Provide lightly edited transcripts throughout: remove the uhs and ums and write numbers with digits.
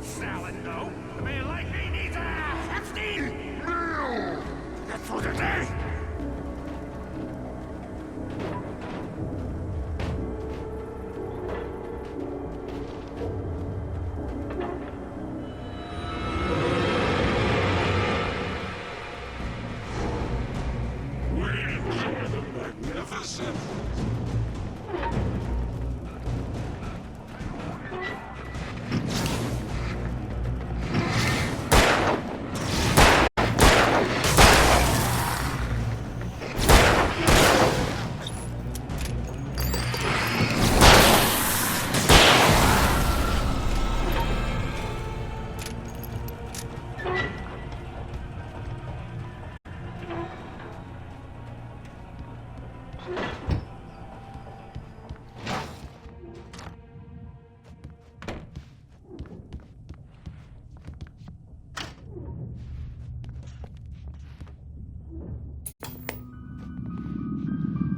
salad, though. A man like me needs a hefty meal. That's for the day. Magnificent!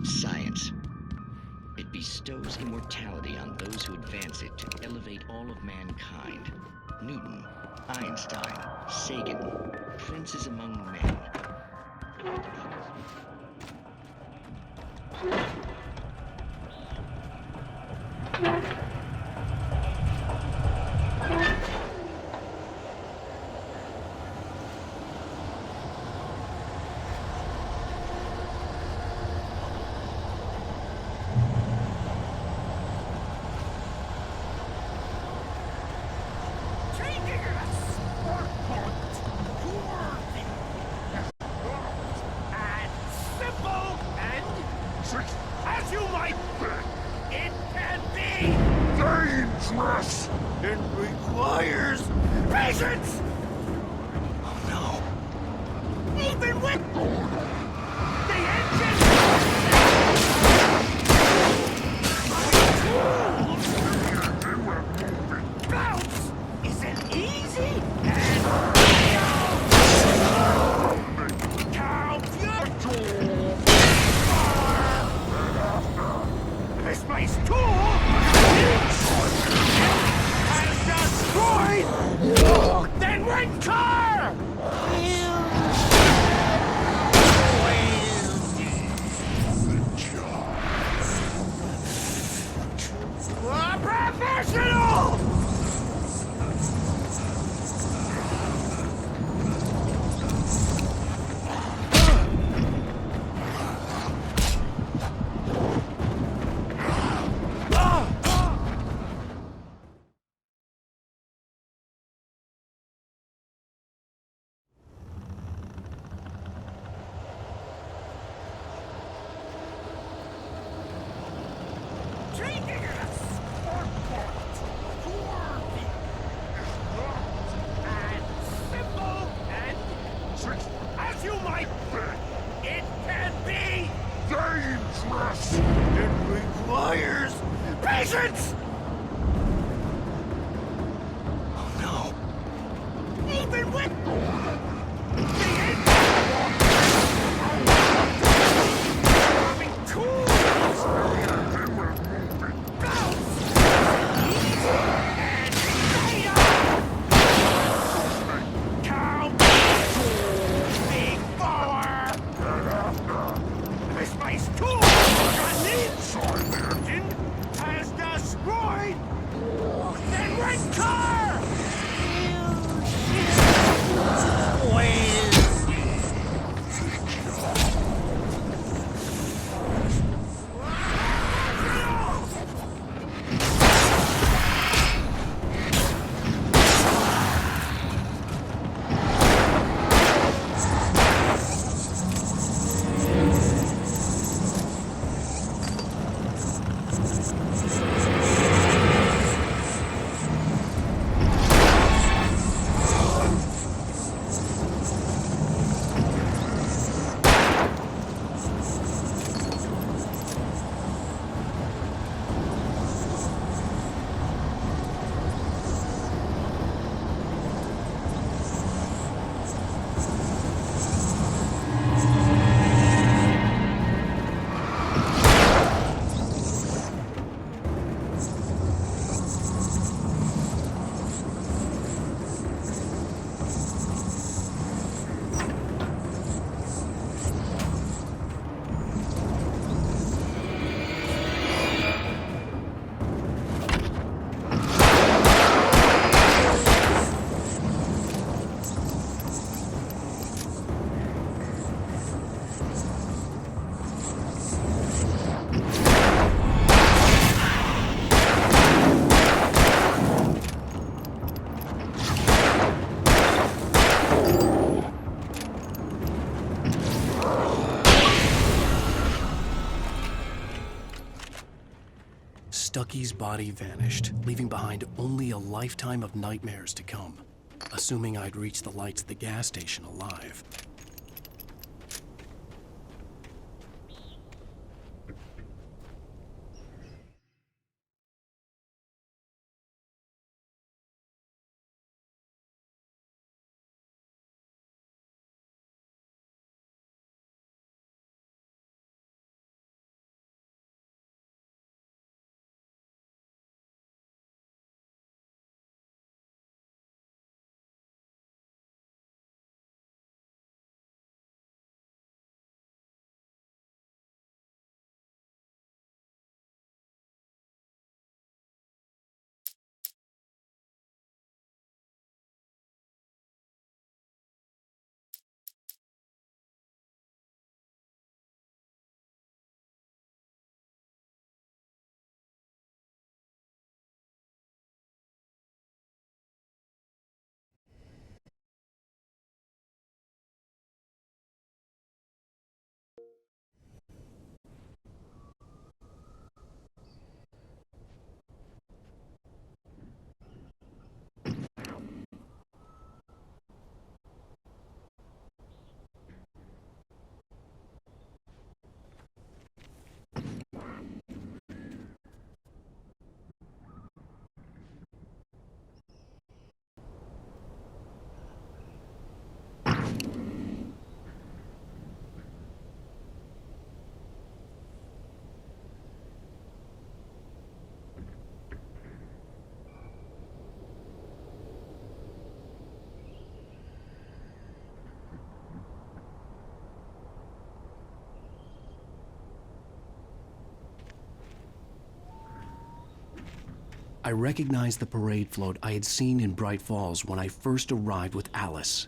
Science. It bestows immortality on those who advance it to elevate all of mankind. Newton, Einstein, Sagan, princes among men. As you might bet, it can be Dangerous! it requires patience! Oh no. Even with the engine! Bounce isn't easy and count your misplaced tool has destroyed then rent car! A professional! As you might bet, it can be Dangerous! it requires patience! Oh no. Even with the having tools! Bounce! Easy and count! Big power! Misplaced tool! An engine has destroyed Stucky's body vanished, leaving behind only a lifetime of nightmares to come, assuming I'd reached the lights at the gas station alive. I recognized the parade float I had seen in Bright Falls when I first arrived with Alice.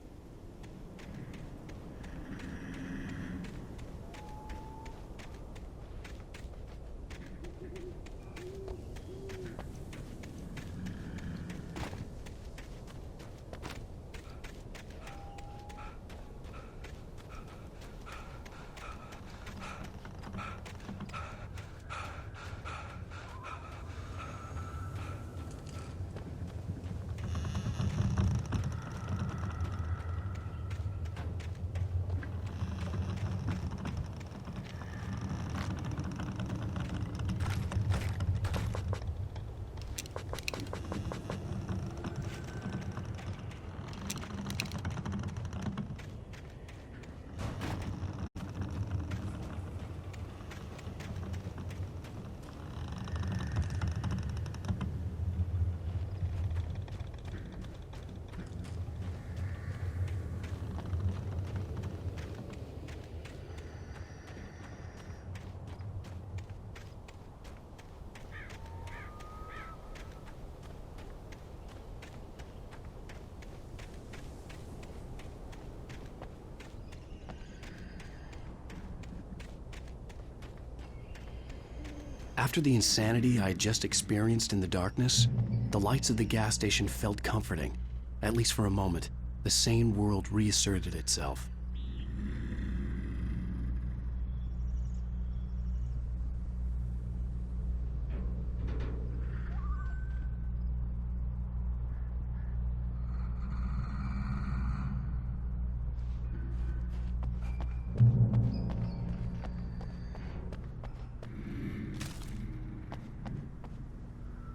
After the insanity I had just experienced in the darkness, the lights of the gas station felt comforting. At least for a moment, the sane world reasserted itself.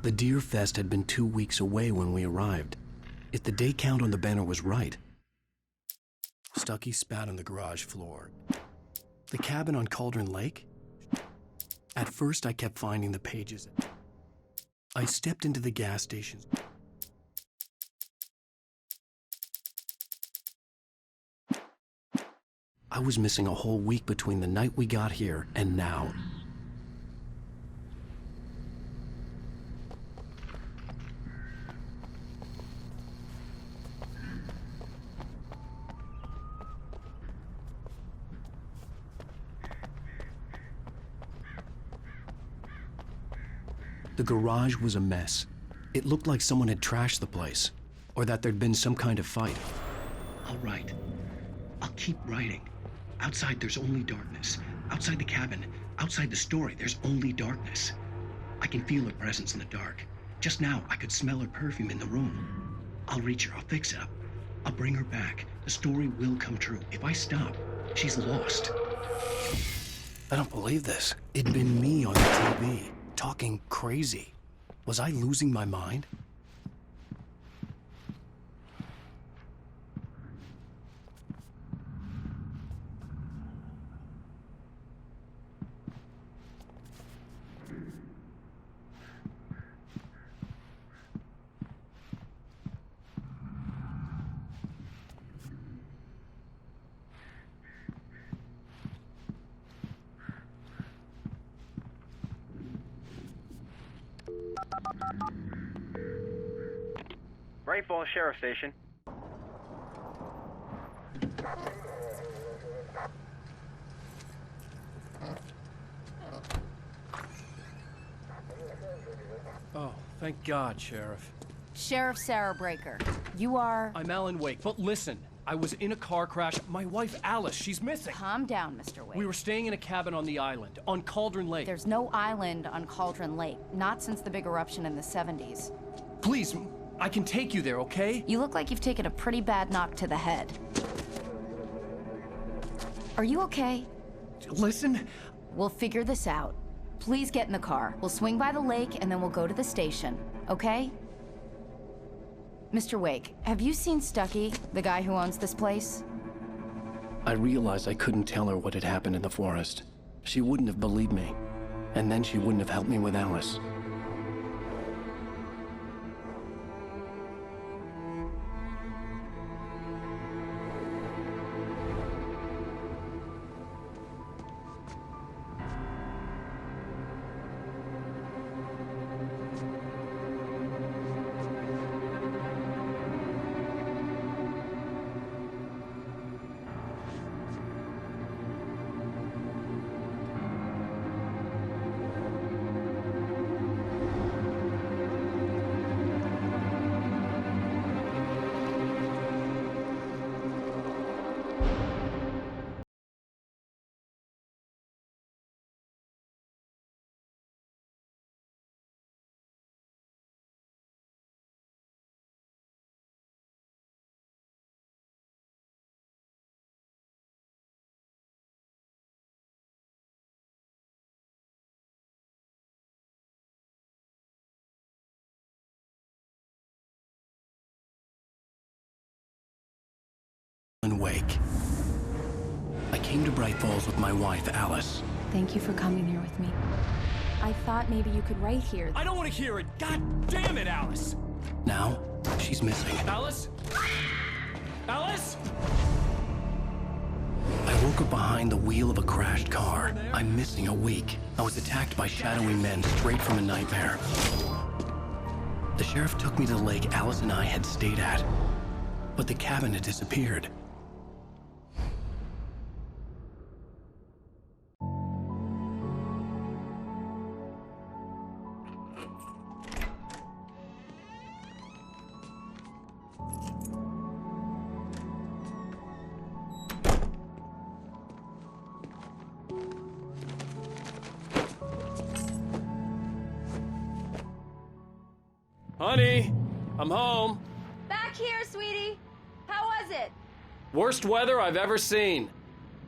The Deer Fest had been 2 weeks away when we arrived. If the day count on the banner was right. Stucky spat on the garage floor. The cabin on Cauldron Lake? At first, I kept finding the pages. I stepped into the gas station. I was missing a whole week between the night we got here and now. The garage was a mess. It looked like someone had trashed the place, or that there'd been some kind of fight. I'll write. I'll keep writing. Outside, there's only darkness. Outside the cabin, outside the story, there's only darkness. I can feel her presence in the dark. Just now, I could smell her perfume in the room. I'll reach her. I'll fix it up. I'll bring her back. The story will come true. If I stop, she's lost. I don't believe this. It'd been me on the TV, talking crazy. Was I losing my mind? Bright Falls Sheriff Station. Oh, thank God, Sheriff. Sheriff Sarah Breaker. You are... I'm Alan Wake, but listen, I was in a car crash. My wife, Alice, she's missing. Calm down, Mr. Wake. We were staying in a cabin on the island, on Cauldron Lake. There's no island on Cauldron Lake, not since the big eruption in the 70s. Please, I can take you there, okay? You look like you've taken a pretty bad knock to the head. Are you okay? Listen. We'll figure this out. Please get in the car. We'll swing by the lake and then we'll go to the station, okay? Mr. Wake, have you seen Stucky, the guy who owns this place? I realized I couldn't tell her what had happened in the forest. She wouldn't have believed me. And then she wouldn't have helped me with Alice. Wake. I came to Bright Falls with my wife, Alice. Thank you for coming here with me. I thought maybe you could write here. I don't want to hear it. God damn it, Alice. Now, she's missing. Alice? Alice? I woke up behind the wheel of a crashed car. I'm missing a week. I was attacked by shadowy men straight from a nightmare. The sheriff took me to the lake Alice and I had stayed at. But the cabin had disappeared. Honey, I'm home. Back here, sweetie. How was it? Worst weather I've ever seen.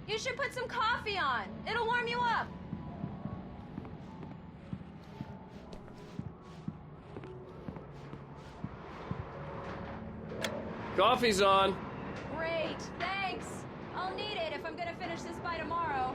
You should put some coffee on. It'll warm you up. Coffee's on. Great, thanks. I'll need it if I'm gonna finish this by tomorrow.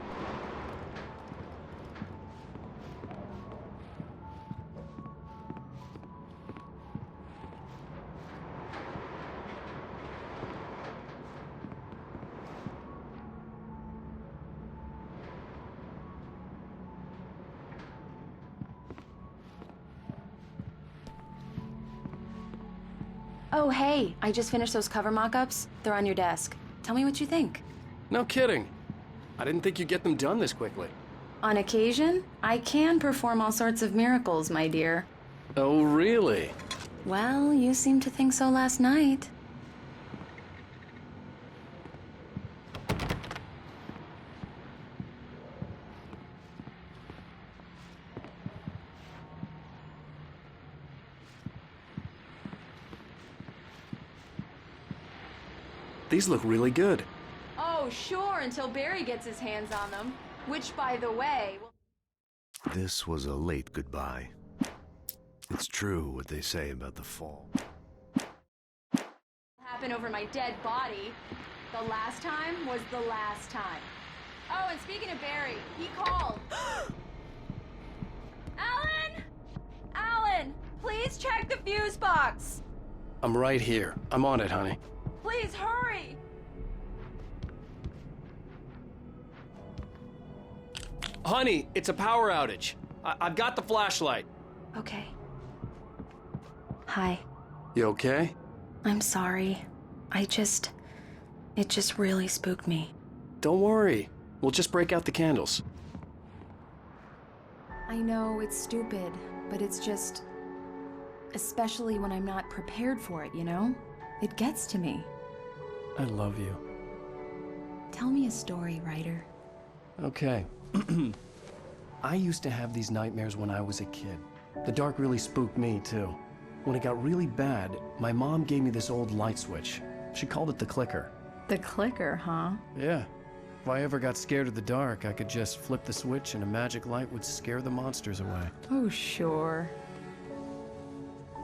Oh, hey, I just finished those cover mock-ups. They're on your desk. Tell me what you think. No kidding. I didn't think you'd get them done this quickly. On occasion, I can perform all sorts of miracles, my dear. Oh, really? Well, you seemed to think so last night. These look really good. Oh, sure, until Barry gets his hands on them. Which, by the way, will This was a late goodbye. It's true what they say about the fall. happen over my dead body. The last time was the last time. Oh, and speaking of Barry, he called. Alan! Alan, please check the fuse box. I'm right here. I'm on it, honey. Please hurry. Honey, it's a power outage. I've got the flashlight. Okay. Hi. You okay? I'm sorry. It just really spooked me. Don't worry. We'll just break out the candles. I know it's stupid, but it's just... especially when I'm not prepared for it, you know? It gets to me. I love you. Tell me a story, writer. Okay. I used to have these nightmares when I was a kid. The dark really spooked me, too. When it got really bad, my mom gave me this old light switch. She called it the clicker. The clicker, huh? Yeah. If I ever got scared of the dark, I could just flip the switch and a magic light would scare the monsters away. Oh, sure.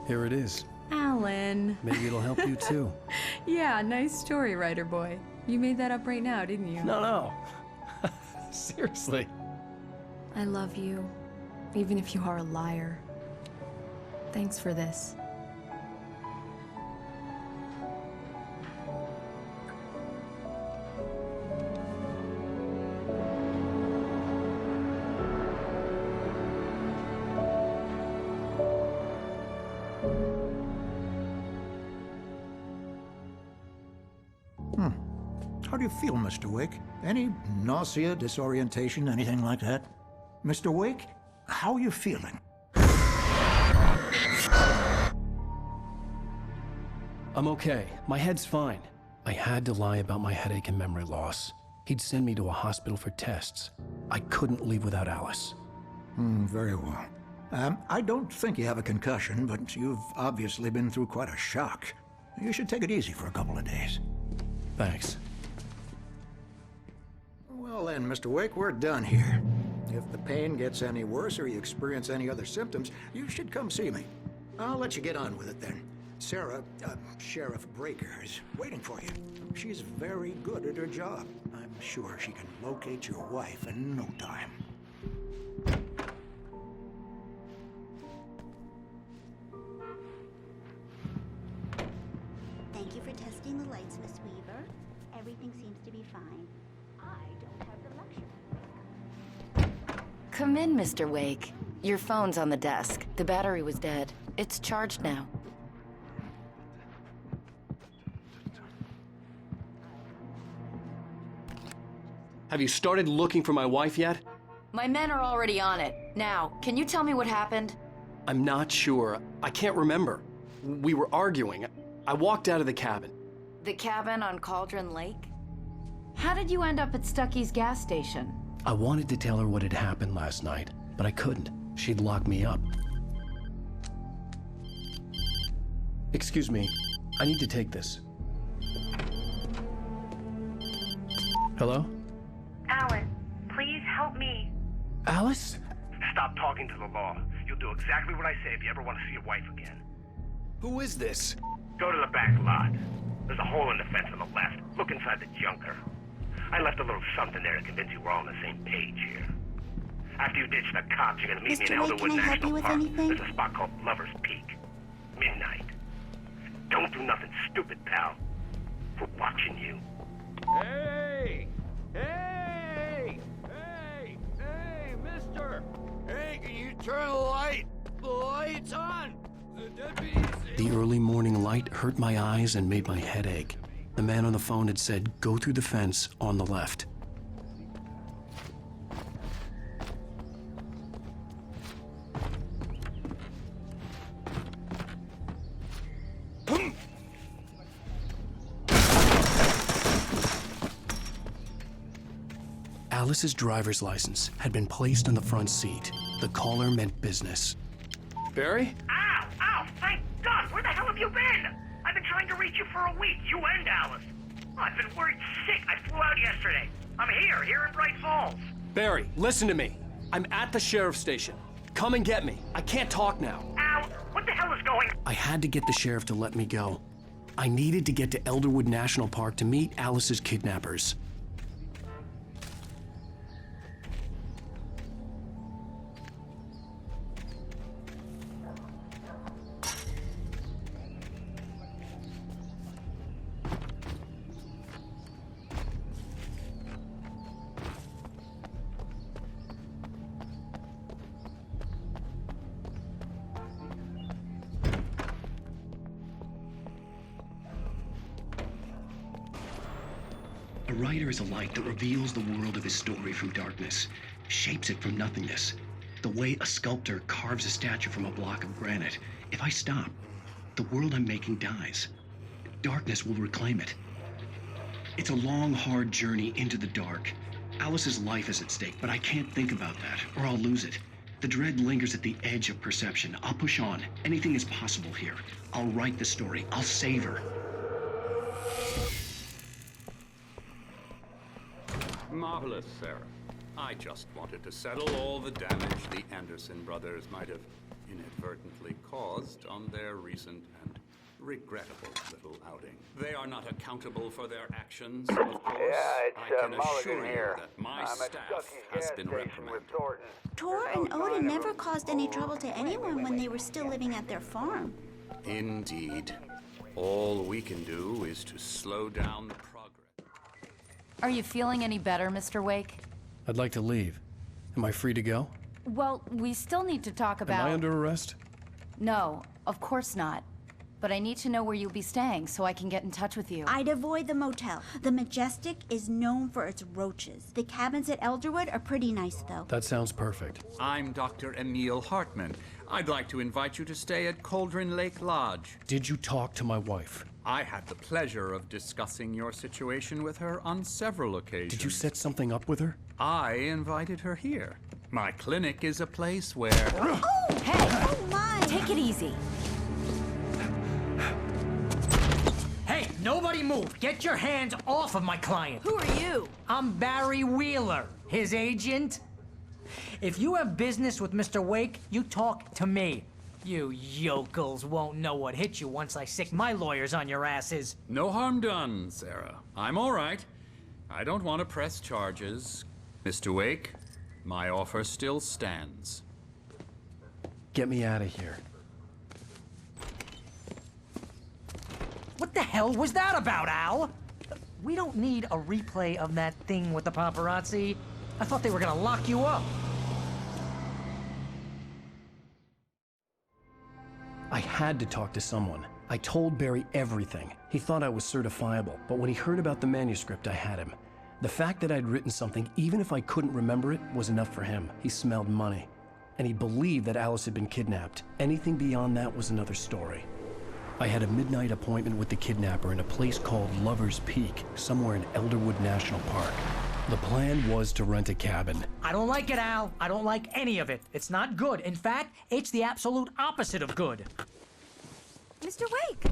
Here it is. Alan. Maybe it'll help you, too. Yeah, nice story, writer boy. You made that up right now, didn't you? No. Seriously. I love you, even if you are a liar. Thanks for this. How do you feel, Mr. Wake? Any nausea, disorientation, anything like that? Mr. Wake, how are you feeling? I'm okay. My head's fine. I had to lie about my headache and memory loss. He'd send me to a hospital for tests. I couldn't leave without Alice. Very well. I don't think you have a concussion, but you've obviously been through quite a shock. You should take it easy for a couple of days. Thanks. Well then, Mr. Wake, we're done here. If the pain gets any worse or you experience any other symptoms, you should come see me. I'll let you get on with it then. Sarah, Sheriff Breaker, is waiting for you. She's very good at her job. I'm sure she can locate your wife in no time. Thank you for testing the lights, Miss Weaver. Everything seems to be fine. I don't have the luxury. Come in, Mr. Wake. Your phone's on the desk. The battery was dead. It's charged now. Have you started looking for my wife yet? My men are already on it. Now, can you tell me what happened? I'm not sure. I can't remember. We were arguing. I walked out of the cabin. The cabin on Cauldron Lake? How did you end up at Stucky's gas station? I wanted to tell her what had happened last night, but I couldn't. She'd lock me up. Excuse me. I need to take this. Hello? Alan, please help me. Alice? Stop talking to the law. You'll do exactly what I say if you ever want to see your wife again. Who is this? Go to the back lot. There's a hole in the fence on the left. Look inside the junker. I left a little something there to convince you we're all on the same page here. After you ditch the cops, you're gonna meet me in Mr. Wake, Elderwood can I help National you with Park. anything? There's a spot called Lover's Peak. Midnight. Don't do nothing stupid, pal. We're watching you. Hey! Hey! Hey! Hey, mister! Hey, can you turn the light? The light's on! The deputies... The early morning light hurt my eyes and made my head ache. The man on the phone had said, go through the fence on the left. Alice's driver's license had been placed on the front seat. The caller meant business. Barry? Ow! Ow! Thank God! Where the hell have you been? I've been trying to reach you for a week, you and Alice. I've been worried sick. I flew out yesterday. I'm here in Bright Falls. Barry, listen to me. I'm at the sheriff's station. Come and get me. I can't talk now. Al, what the hell is going on? I had to get the sheriff to let me go. I needed to get to Elderwood National Park to meet Alice's kidnappers. A writer is a light that reveals the world of his story from darkness, shapes it from nothingness. The way a sculptor carves a statue from a block of granite. If I stop, the world I'm making dies. Darkness will reclaim it. It's a long, hard journey into the dark. Alice's life is at stake, but I can't think about that, or I'll lose it. The dread lingers at the edge of perception. I'll push on. Anything is possible here. I'll write the story. I'll save her. Marvelous, Sarah. I just wanted to settle all the damage the Anderson brothers might have inadvertently caused on their recent and regrettable little outing. They are not accountable for their actions, of course. Yeah, I can Mulligan assure you here. that my I'm at staff Stuckey's has gas been station reprimanded. with Thornton. Tor and Odin never caused any trouble to anyone when they were still living at their farm. Indeed. All we can do is to slow down the progress. Are you feeling any better, Mr. Wake? I'd like to leave. Am I free to go? Well, we still need to talk about... Am I under arrest? No, of course not. But I need to know where you'll be staying so I can get in touch with you. I'd avoid the motel. The Majestic is known for its roaches. The cabins at Elderwood are pretty nice, though. That sounds perfect. I'm Dr. Emil Hartman. I'd like to invite you to stay at Cauldron Lake Lodge. Did you talk to my wife? I had the pleasure of discussing your situation with her on several occasions. Did you set something up with her? I invited her here. My clinic is a place where... Oh! Hey! Oh, my! Take it easy. Hey, nobody move! Get your hands off of my client! Who are you? I'm Barry Wheeler, his agent. If you have business with Mr. Wake, you talk to me. You yokels won't know what hit you once I sick my lawyers on your asses. No harm done, Sarah. I'm all right. I don't want to press charges. Mr. Wake, my offer still stands. Get me out of here. What the hell was that about, Al? We don't need a replay of that thing with the paparazzi. I thought they were gonna lock you up. I had to talk to someone. I told Barry everything. He thought I was certifiable, but when he heard about the manuscript, I had him. The fact that I'd written something, even if I couldn't remember it, was enough for him. He smelled money. And he believed that Alice had been kidnapped. Anything beyond that was another story. I had a midnight appointment with the kidnapper in a place called Lover's Peak, somewhere in Elderwood National Park. The plan was to rent a cabin. I don't like it, Al. I don't like any of it. It's not good. In fact, it's the absolute opposite of good. Mr. Wake!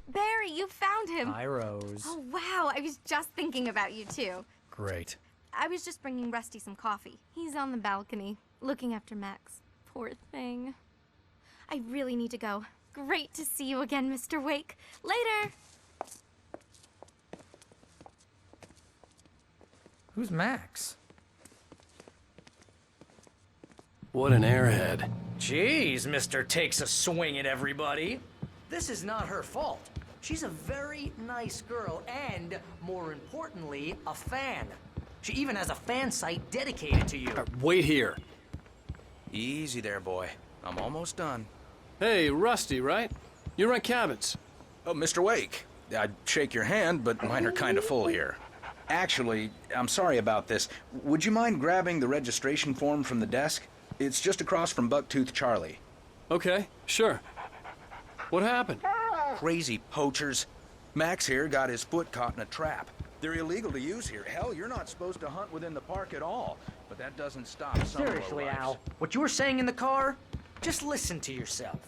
Barry, you found him. Hi, Rose. Oh, wow. I was just thinking about you, too. Great. I was just bringing Rusty some coffee. He's on the balcony, looking after Max. Poor thing. I really need to go. Great to see you again, Mr. Wake. Later! Who's Max? What an airhead. Jeez, Mr. Takes a swing at everybody. This is not her fault. She's a very nice girl and, more importantly, a fan. She even has a fan site dedicated to you. Wait here. Easy there, boy. I'm almost done. Hey, Rusty, right? You rent cabins. Oh, Mr. Wake. I'd shake your hand, but mine are kind of full here. Actually, I'm sorry about this. Would you mind grabbing the registration form from the desk? It's just across from Bucktooth Charlie. Okay, sure. What happened? Crazy poachers. Max here got his foot caught in a trap. They're illegal to use here. Hell, you're not supposed to hunt within the park at all. But that doesn't stop some Seriously, lowlifes. Al, what you were saying in the car? Just listen to yourself.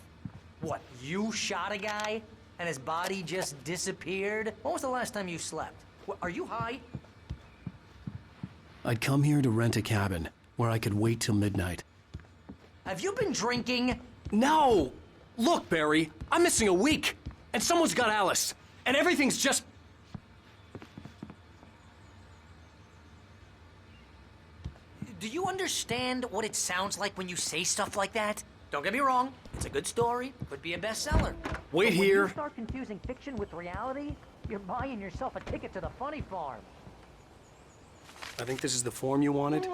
What, you shot a guy? and his body just disappeared? When was the last time you slept? Are you high? I'd come here to rent a cabin where I could wait till midnight. Have you been drinking? No! Look, Barry, I'm missing a week, and someone's got Alice, and everything's just... Do you understand what it sounds like when you say stuff like that? Don't get me wrong, it's a good story, could be a bestseller. Wait But when here. you start confusing fiction with reality, you're buying yourself a ticket to the funny farm. I think this is the form you wanted.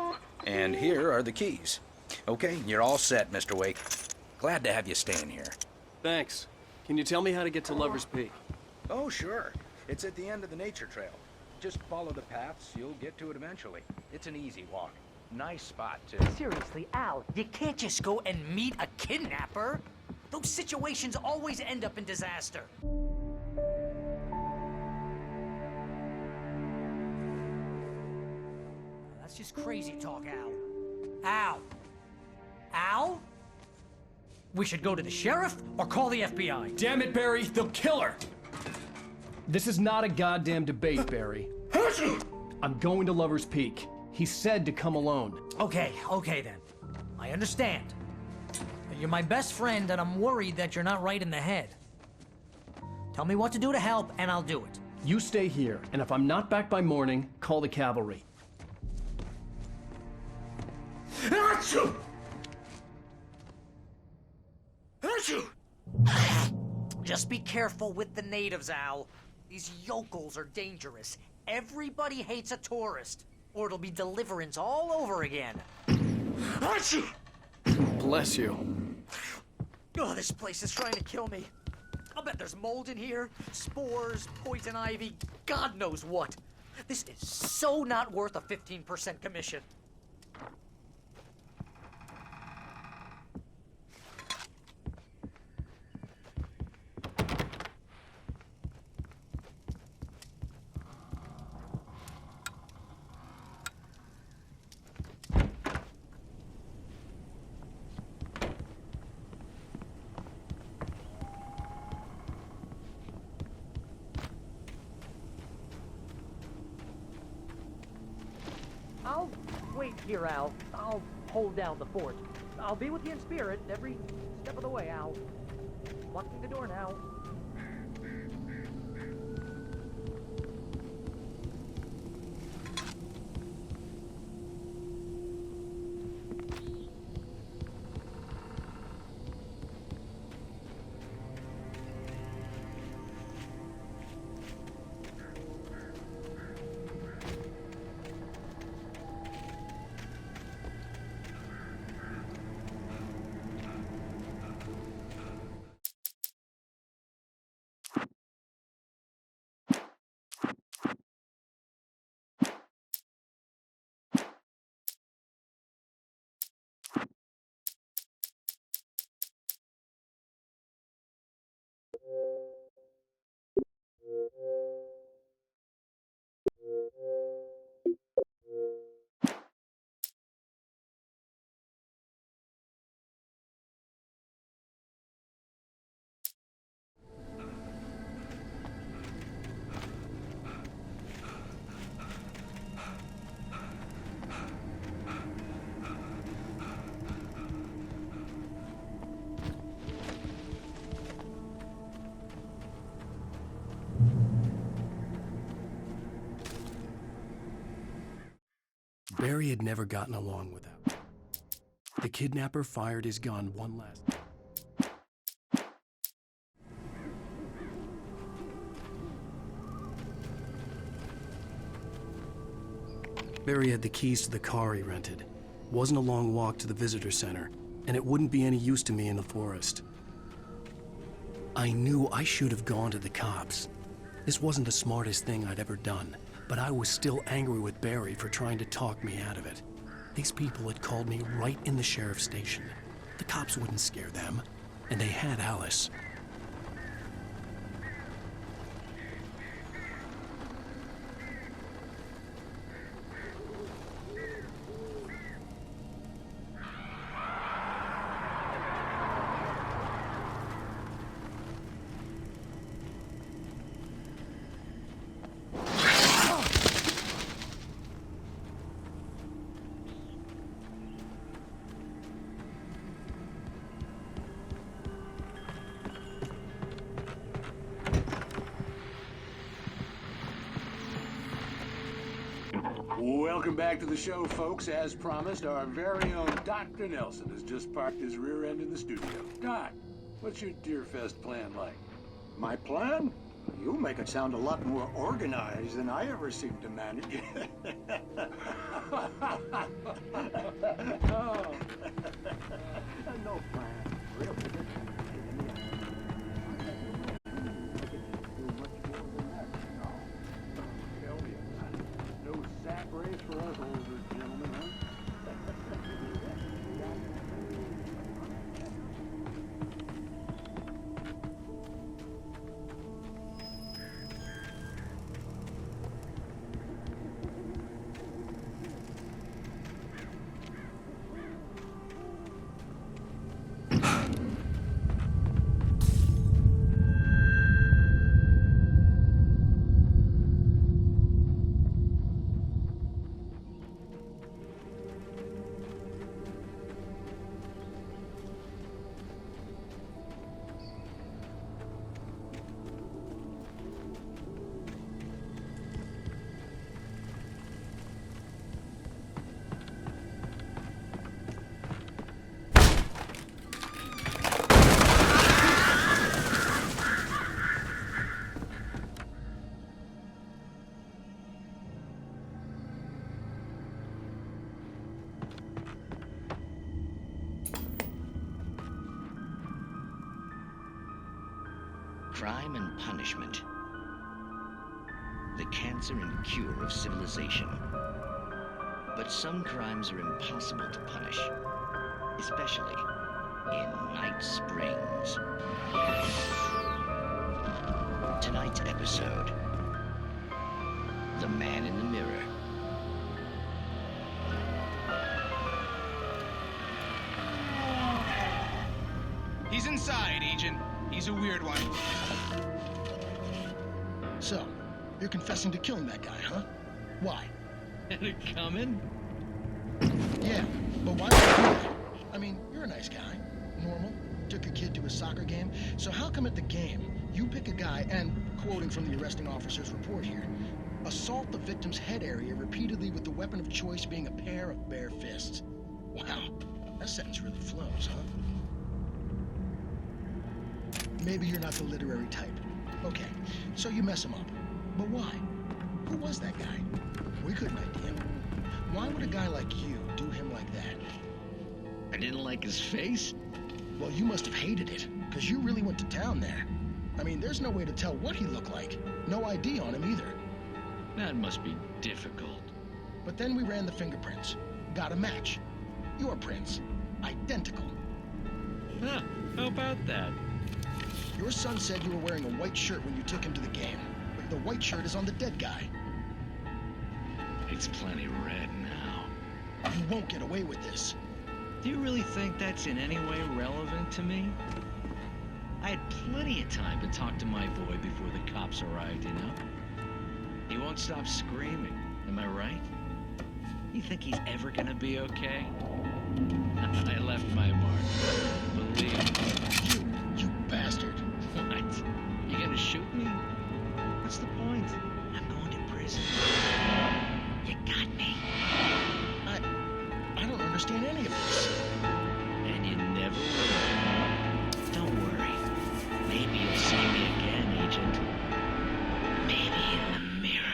And here are the keys. Okay, you're all set, Mr. Wake. Glad to have you staying here. Thanks. Can you tell me how to get to Lover's Peak? Oh, sure. It's at the end of the nature trail. Just follow the paths, you'll get to it eventually. It's an easy walk. Nice spot, too. Seriously, Al, you can't just go and meet a kidnapper. Those situations always end up in disaster. That's just crazy talk, Al. Al? Al? We should go to the sheriff or call the FBI. Damn it, Barry, they'll kill her! This is not a goddamn debate, Barry. I'm going to Lover's Peak. He said to come alone. Okay then. I understand. You're my best friend, and I'm worried that you're not right in the head. Tell me what to do to help, and I'll do it. You stay here, and if I'm not back by morning, call the cavalry. Achoo! Just be careful with the natives, Al. These yokels are dangerous. Everybody hates a tourist, or it'll be deliverance all over again. Achoo! Bless you. Oh, this place is trying to kill me. I'll bet there's mold in here, spores, poison ivy, God knows what. This is so not worth a 15% commission. I'll wait here, Al. I'll hold down the fort. I'll be with you in spirit every step of the way, Al. Locking the door now. Barry had never gotten along with them. The kidnapper fired his gun one last time. Barry had the keys to the car he rented. Wasn't a long walk to the visitor center, and it wouldn't be any use to me in the forest. I knew I should have gone to the cops. This wasn't the smartest thing I'd ever done, but I was still angry with Barry for trying to talk me out of it. These people had called me right in the sheriff's station. The cops wouldn't scare them, and they had Alice. Welcome back to the show, folks. As promised, our very own Dr. Nelson has just parked his rear end in the studio. Doc, what's your Deerfest plan like? My plan? You make it sound a lot more organized than I ever seem to manage. Oh. No plan, really. No sack race for us older gentlemen, huh? Crime and punishment. The cancer and cure of civilization. But some crimes are impossible to punish, especially in Night Springs. Tonight's episode, The Man in the Mirror. He's inside, Agent. He's a weird one. So, you're confessing to killing that guy, huh? Why? Had it coming? Yeah, but why would you do that? I mean, you're a nice guy. Normal. Took your kid to a soccer game. So how come at the game, you pick a guy and, quoting from the arresting officer's report here, assault the victim's head area repeatedly with the weapon of choice being a pair of bare fists? Wow, that sentence really flows, huh? Maybe you're not the literary type. Okay, so you mess him up. But why? Who was that guy? We couldn't ID him. Why would a guy like you do him like that? I didn't like his face? Well, you must have hated it, because you really went to town there. I mean, there's no way to tell what he looked like. No ID on him either. That must be difficult. But then we ran the fingerprints. Got a match. Your prints. Identical. Huh, how about that? Your son said you were wearing a white shirt when you took him to the game. But the white shirt is on the dead guy. It's plenty red now. You won't get away with this. Do you really think that's in any way relevant to me? I had plenty of time to talk to my boy before the cops arrived, you know? He won't stop screaming, am I right? You think he's ever gonna be okay? I left my mark. Believe me. You bastard. What? You gonna shoot me? What's the point? I'm going to prison. You got me. I don't understand any of this. And you never will. Don't worry. Maybe you'll see me again, Agent. Maybe in the mirror.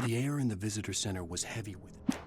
The air in the visitor center was heavy with it.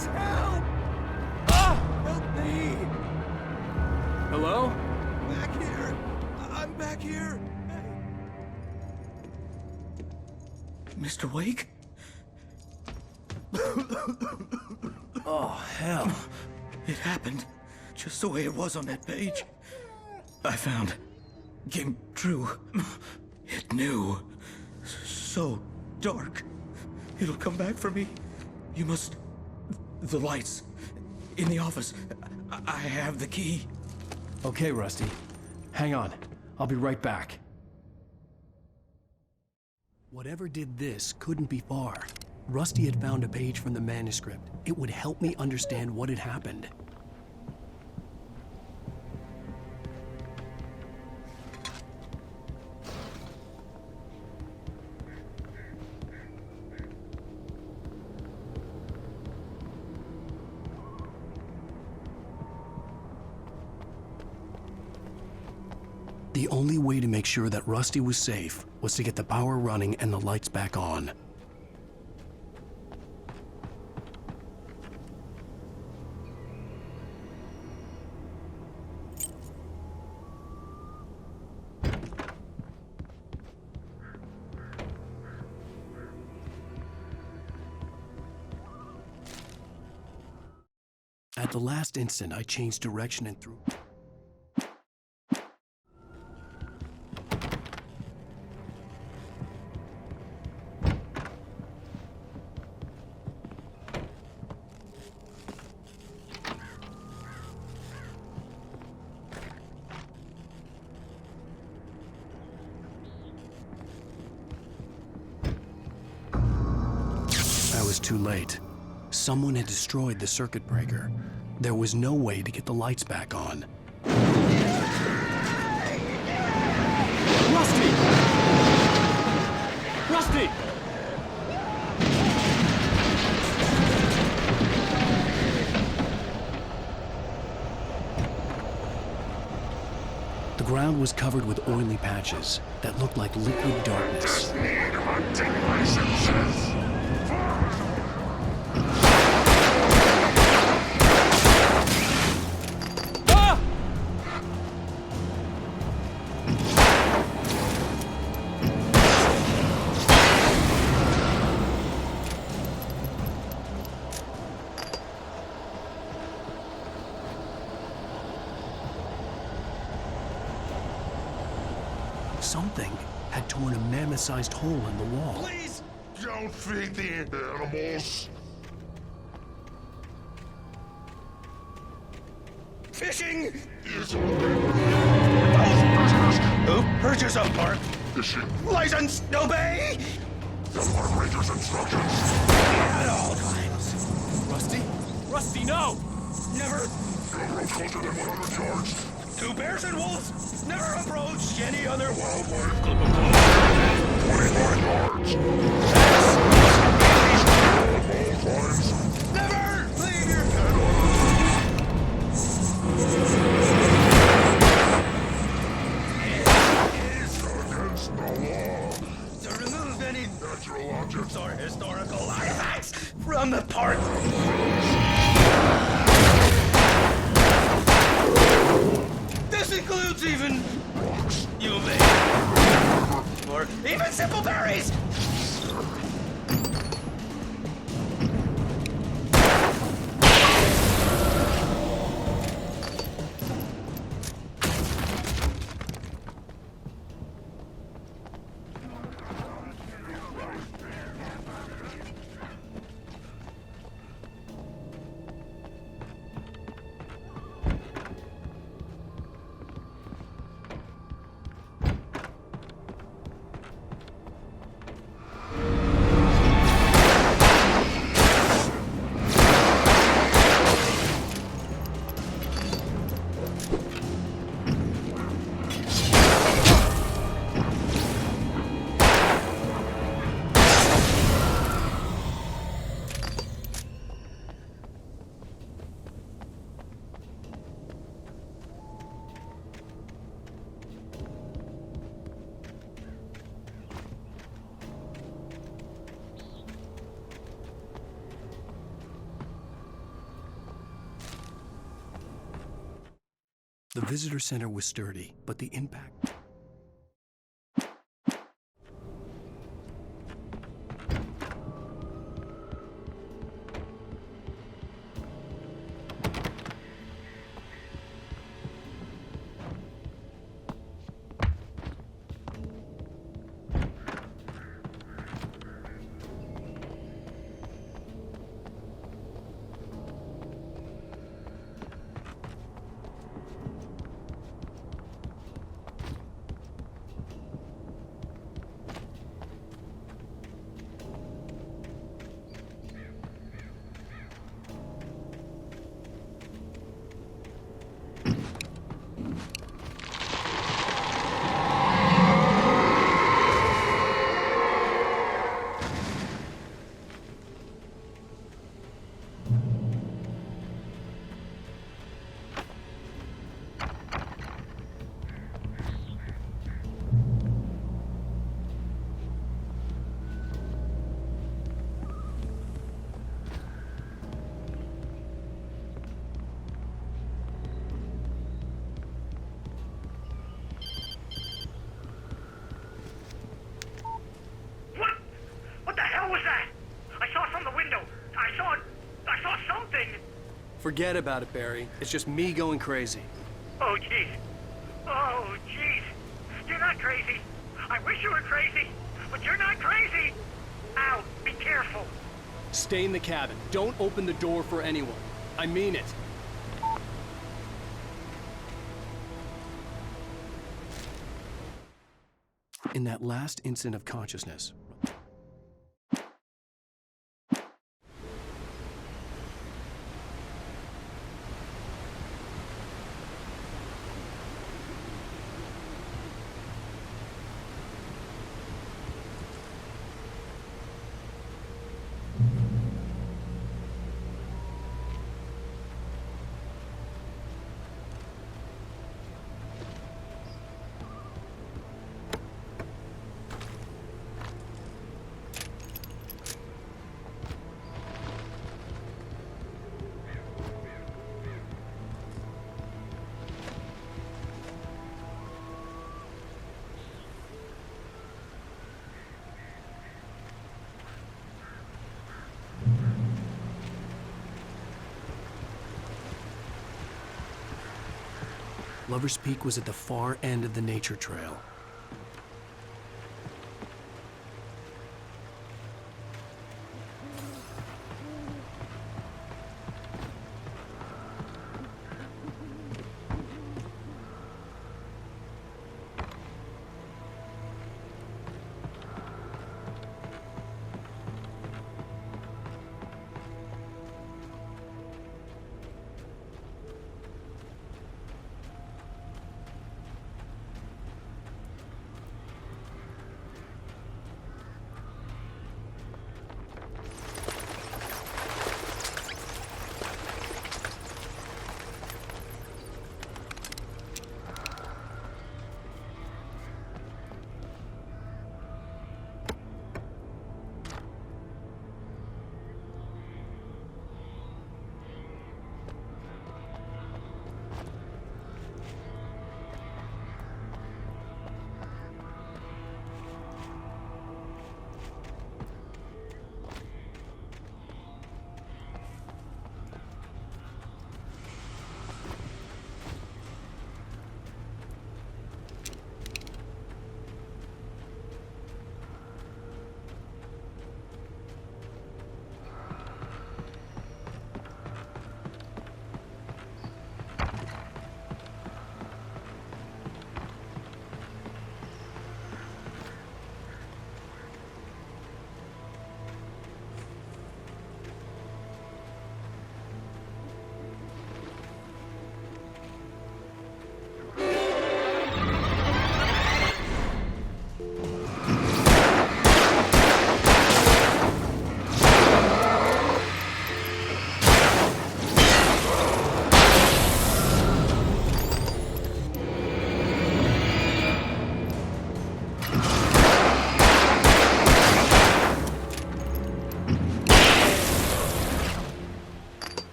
Please help! Ah! Help me! Hello? Back here! I'm back here! Mr. Wake? Oh, hell. It happened just the way it was on that page. I found. Came true. It knew. So dark. It'll come back for me. You must... The lights. In the office. I have the key. Okay, Rusty. Hang on. I'll be right back. Whatever did this couldn't be far. Rusty had found a page from the manuscript. It would help me understand what had happened. The only way to make sure that Rusty was safe was to get the power running and the lights back on. At the last instant, I changed direction and threw... I was too late. Someone had destroyed the circuit breaker. There was no way to get the lights back on. Rusty! Rusty! The ground was covered with oily patches that looked like liquid darkness. Something had torn a mammoth-sized hole in the wall. Please don't feed the animals. Fishing! Is Who hurt yourself, Park? fishing License, obey! follow Ranger's instructions. At all times. Rusty? Rusty, no! Never. Railroad closer than 100 yards. Two bears and wolves. Never approach any other Wildlife clip of 25 yards. At all times. Never leave your pet. It is Against the law. to remove any Natural objects or historical artifacts from the park. This includes even rocks. you may, or even simple berries. The visitor center was sturdy, but the impact... Forget about it, Barry. It's just me going crazy. Oh, jeez. Oh, jeez. You're not crazy. I wish you were crazy, but you're not crazy. Ow, be careful. Stay in the cabin. Don't open the door for anyone. I mean it. In that last instant of consciousness, Lover's Peak was at the far end of the nature trail.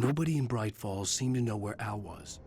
Nobody in Bright Falls seemed to know where Al was.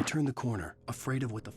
turned the corner, afraid of what the...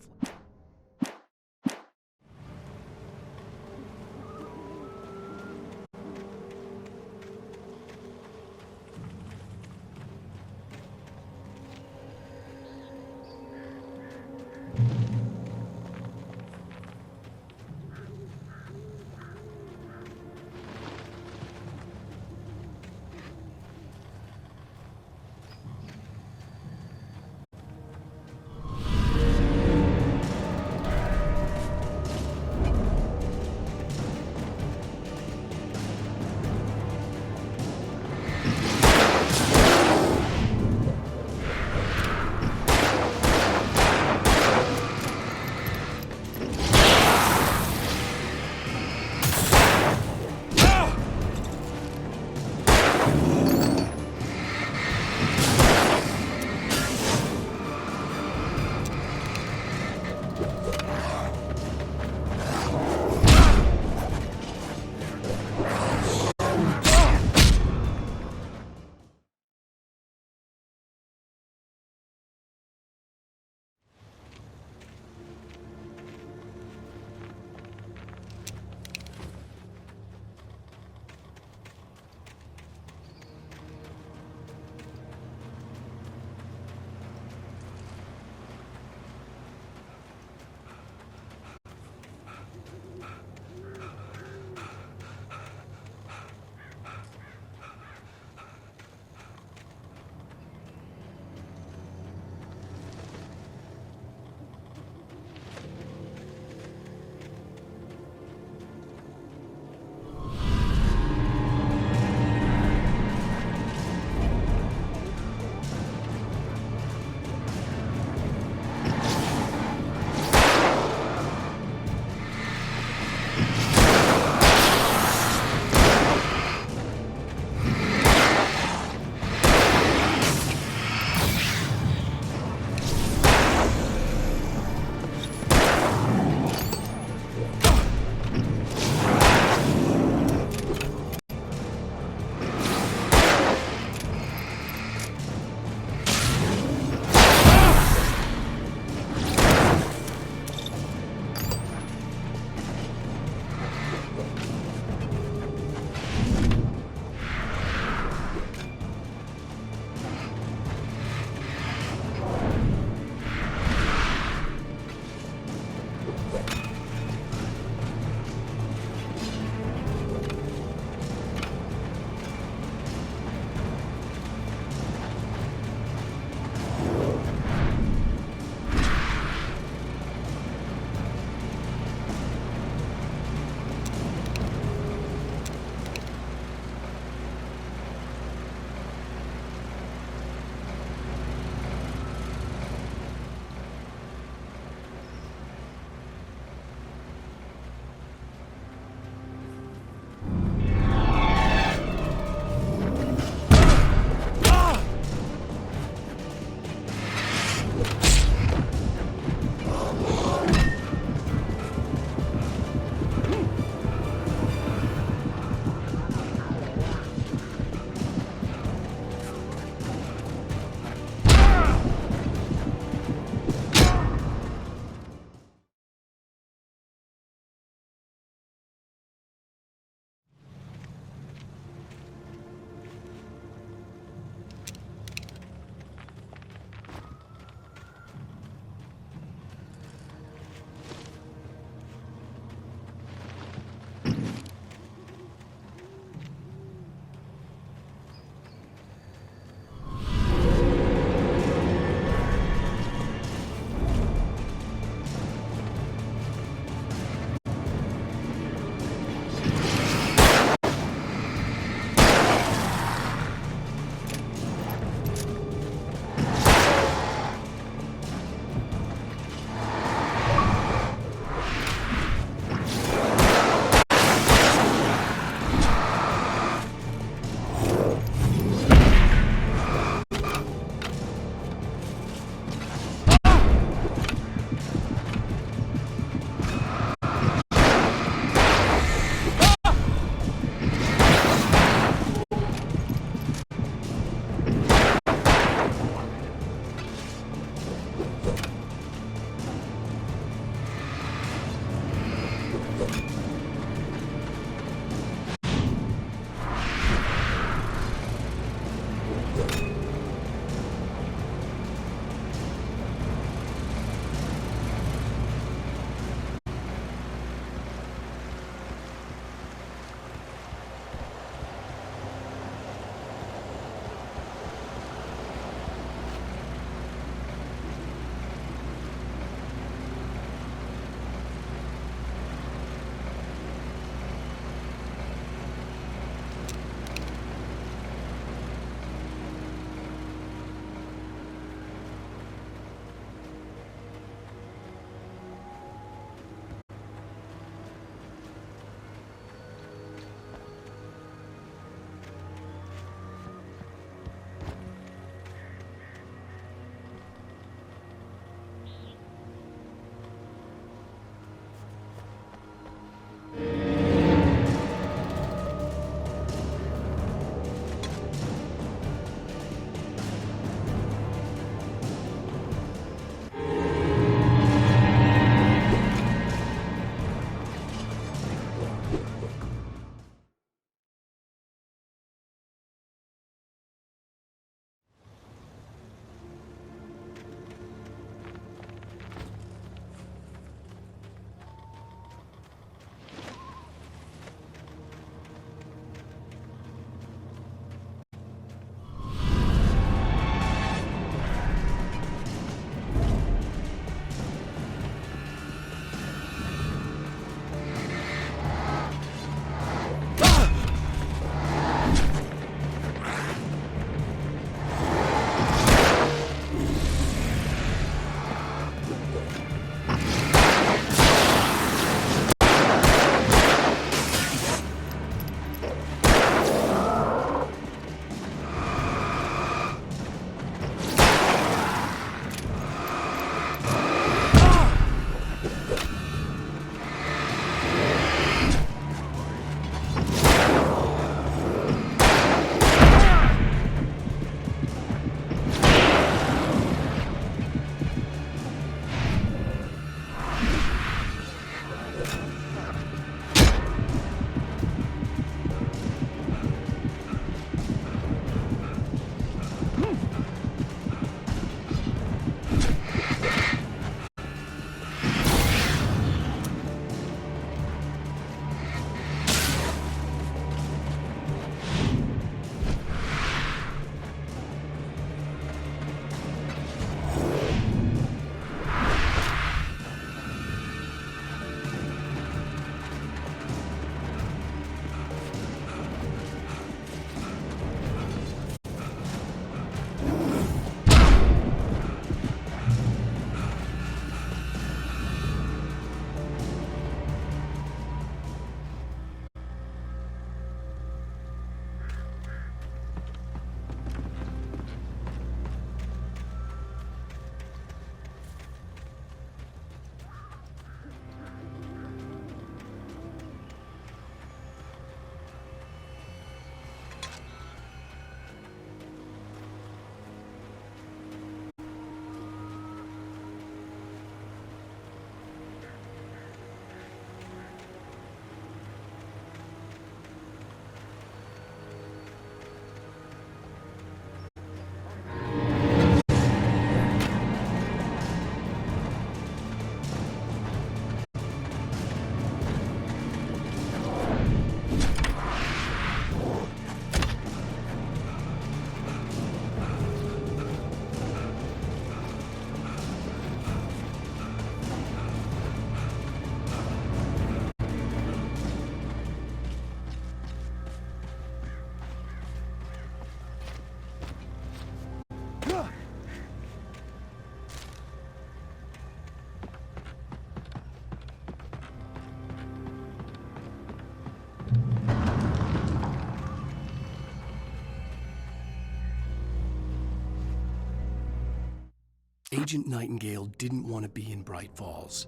Agent Nightingale didn't want to be in Bright Falls.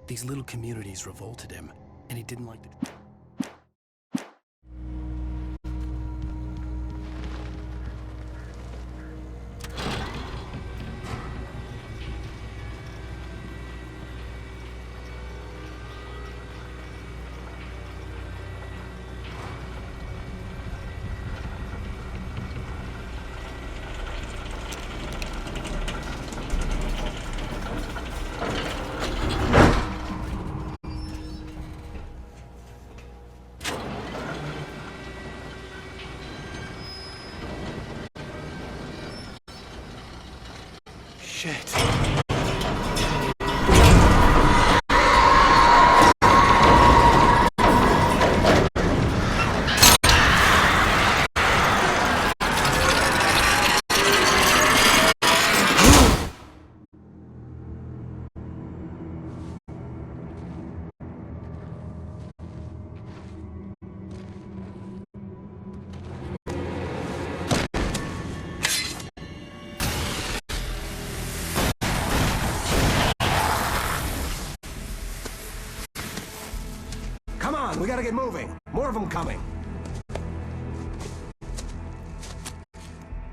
These little communities revolted him, and he didn't like the... Shit. Come on, we gotta get moving. More of them coming.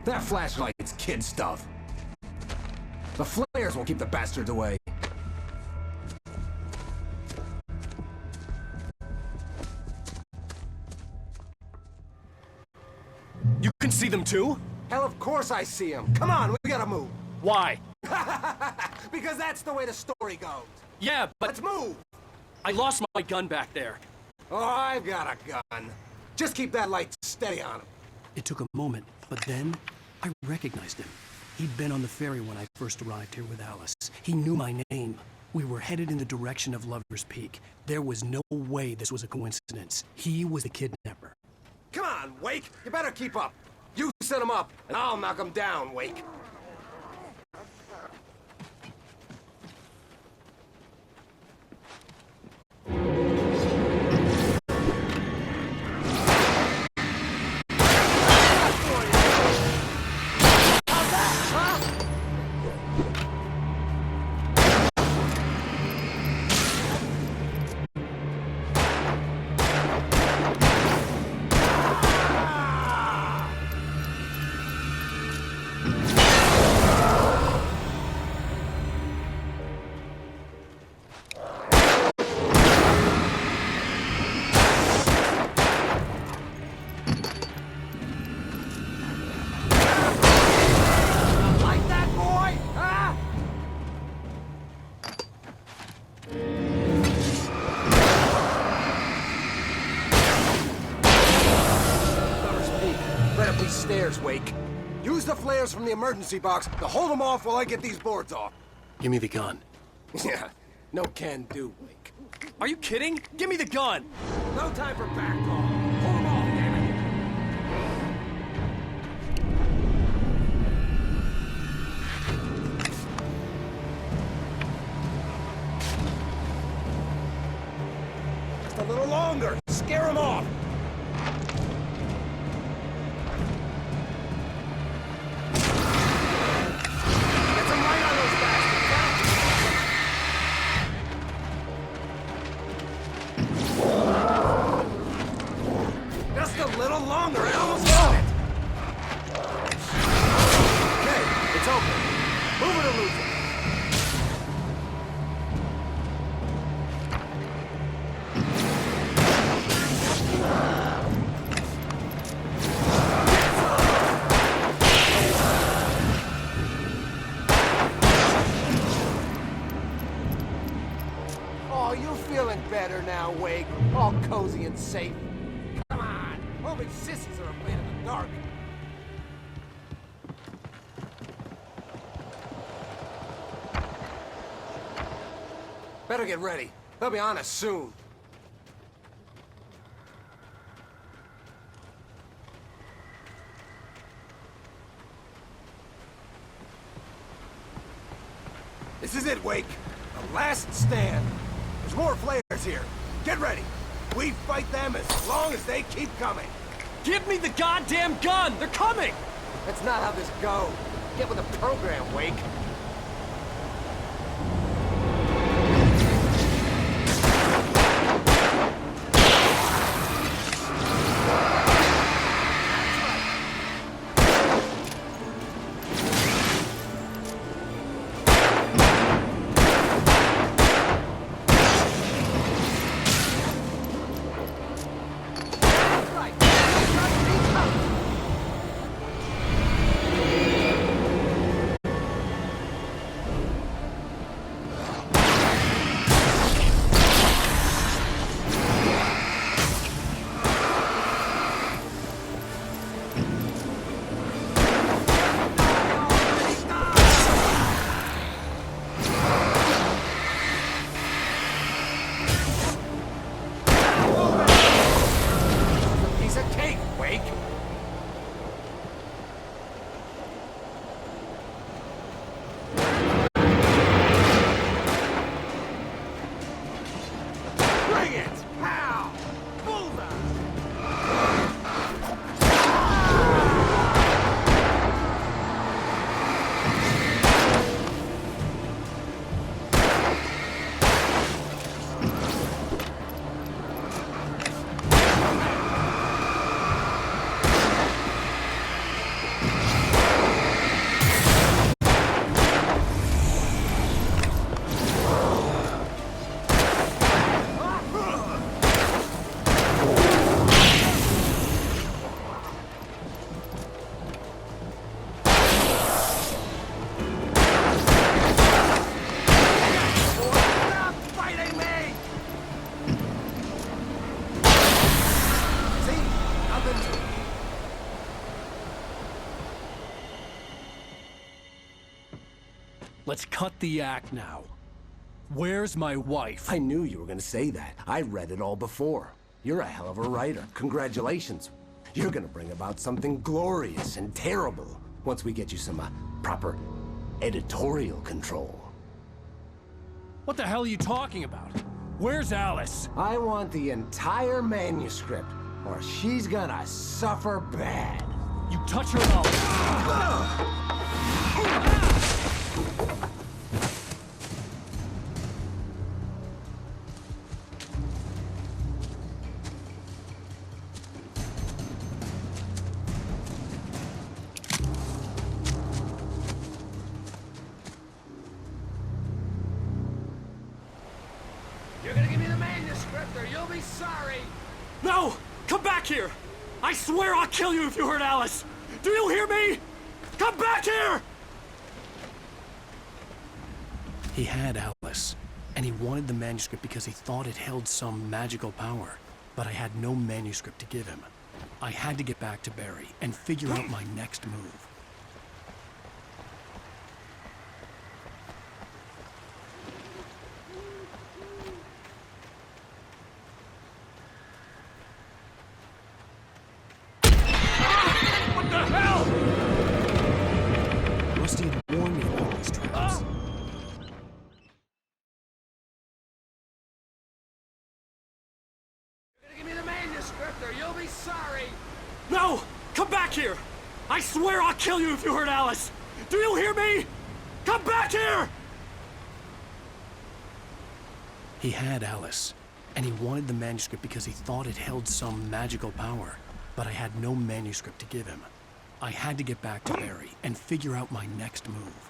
That flashlight's kid stuff. The flares will keep the bastards away. You can see them too? Hell, of course I see them. Come on, we gotta move. Why? Because that's the way the story goes. Yeah, but... Let's move! I lost my gun back there. Oh, I've got a gun. Just keep that light steady on him. It took a moment, but then I recognized him. He'd been on the ferry when I first arrived here with Alice. He knew my name. We were headed in the direction of Lover's Peak. There was no way this was a coincidence. He was the kidnapper. Come on, Wake! You better keep up. You set him up, and I'll knock him down, Wake. Stairs, Wake. Use the flares from the emergency box to hold them off while I get these boards off. Give me the gun. Yeah, no can do, Wake. Are you kidding? Give me the gun! No time for back talk. Hold them off, damn it! Just a little longer. Scare them off. Better now, Wake. All cozy and safe. Come on! Only sissies are afraid of the dark. Better get ready. They'll be on us soon. This is it, Wake. The last stand. There's more flares here. Get ready. We fight them as long as they keep coming. Give me the goddamn gun! They're coming! That's not how this goes. Get with the program, Wake. let's cut the act now. Where's my wife? I knew you were gonna say that. I read it all before. You're a hell of a writer. Congratulations. You're gonna bring about something glorious and terrible once we get you some proper editorial control. What the hell are you talking about? Where's Alice? I want the entire manuscript, or she's gonna suffer bad. You touch her mouth. You're gonna give me the manuscript or you'll be sorry! No! Come back here! I swear I'll kill you if you hurt Alice! Do you hear me? Come back here! He had Alice, and he wanted the manuscript because he thought it held some magical power. But I had no manuscript to give him. I had to get back to Barry and figure out my next move. What the hell?! Rusty had warned me about these traps. You're gonna give me the manuscript or you'll be sorry! No! Come back here! I swear I'll kill you if you hurt Alice! Do you hear me? Come back here! He had Alice, and he wanted the manuscript because he thought it held some magical power. But I had no manuscript to give him. I had to get back to Barry and figure out my next move.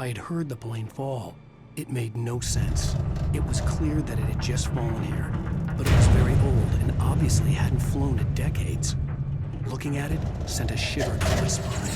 I had heard the plane fall. It made no sense. It was clear that it had just fallen here, but it was very old and obviously hadn't flown in decades. Looking at it sent a shiver down my spine.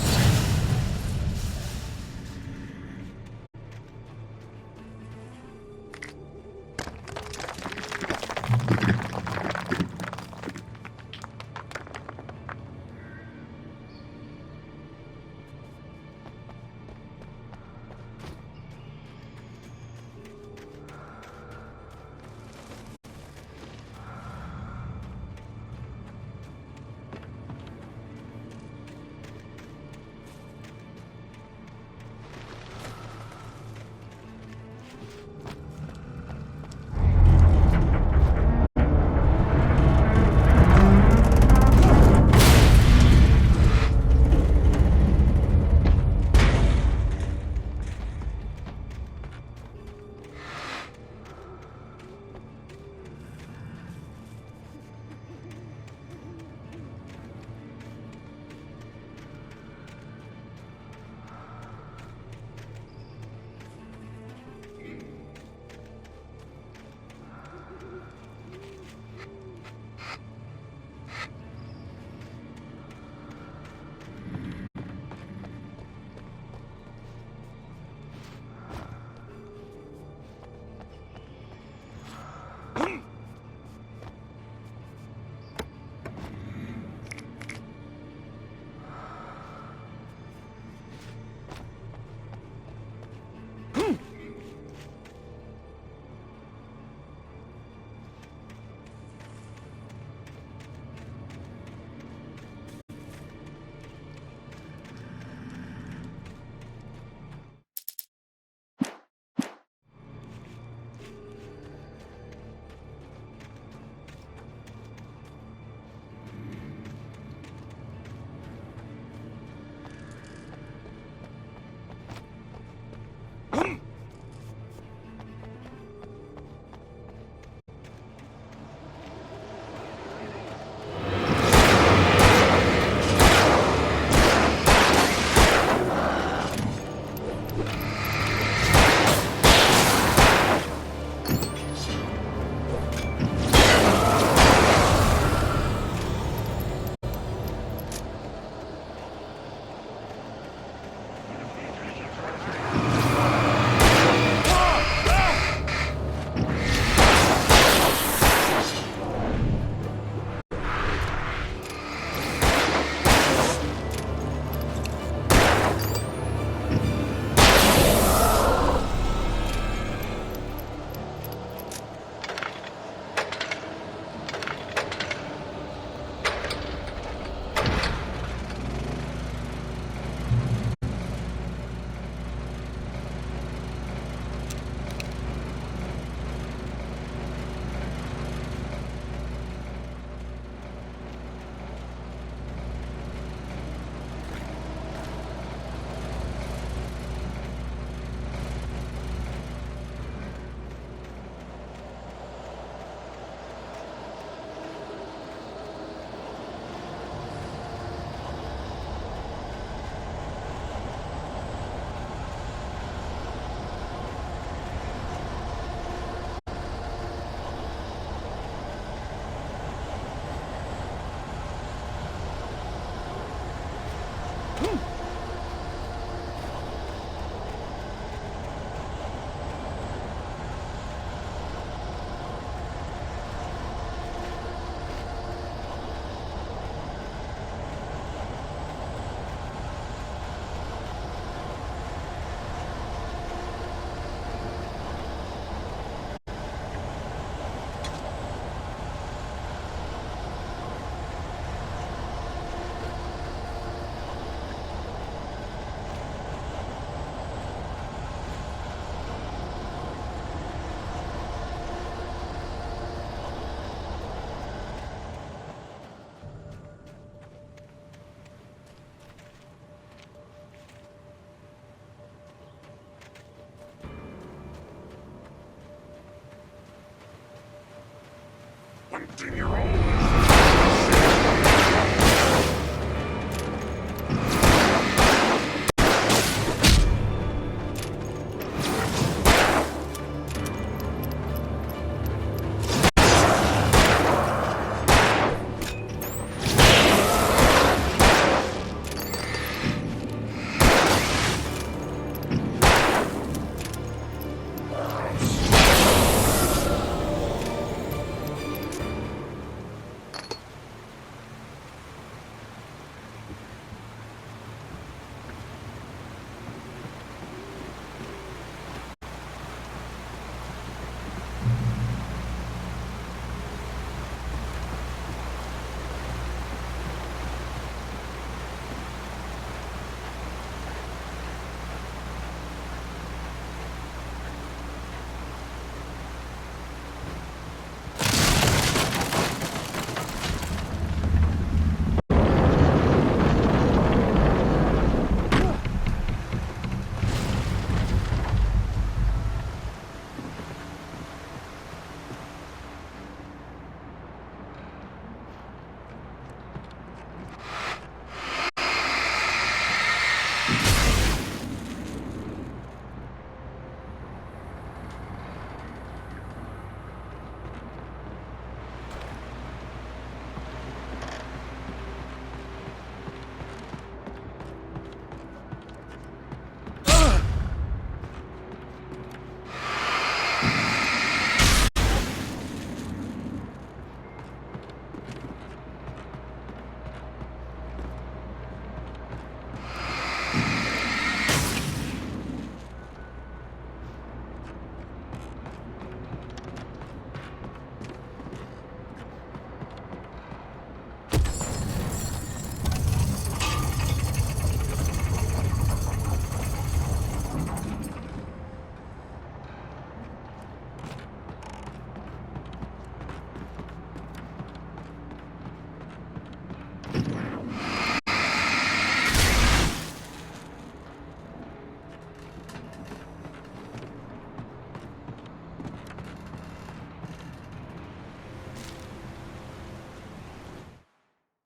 Continuar.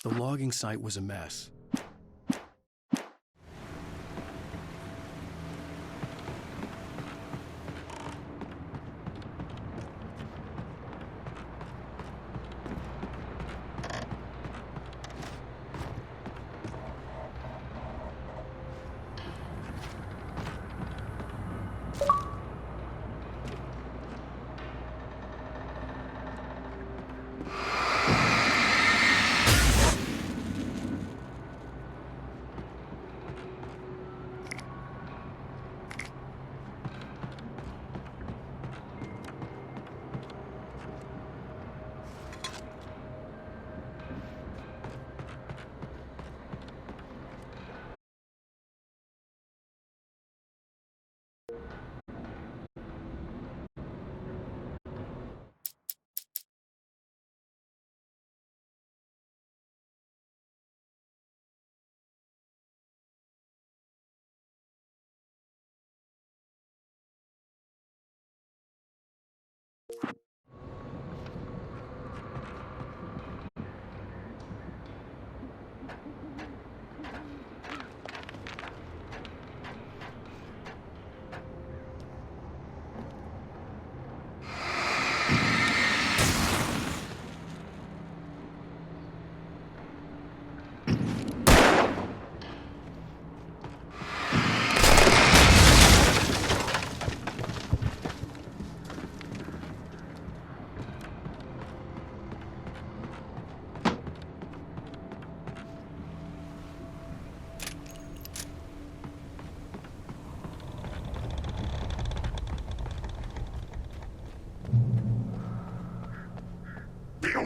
The logging site was a mess.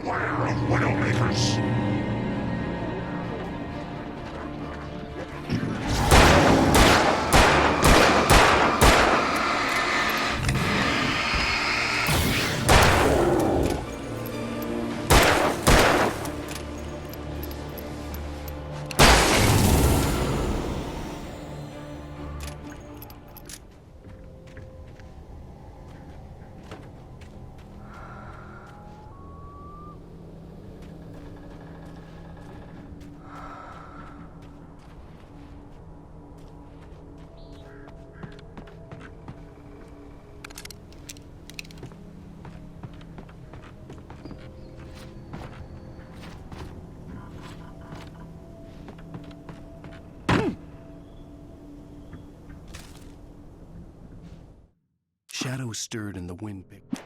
Beware of Widowmakers. Shadows stirred and the wind picked.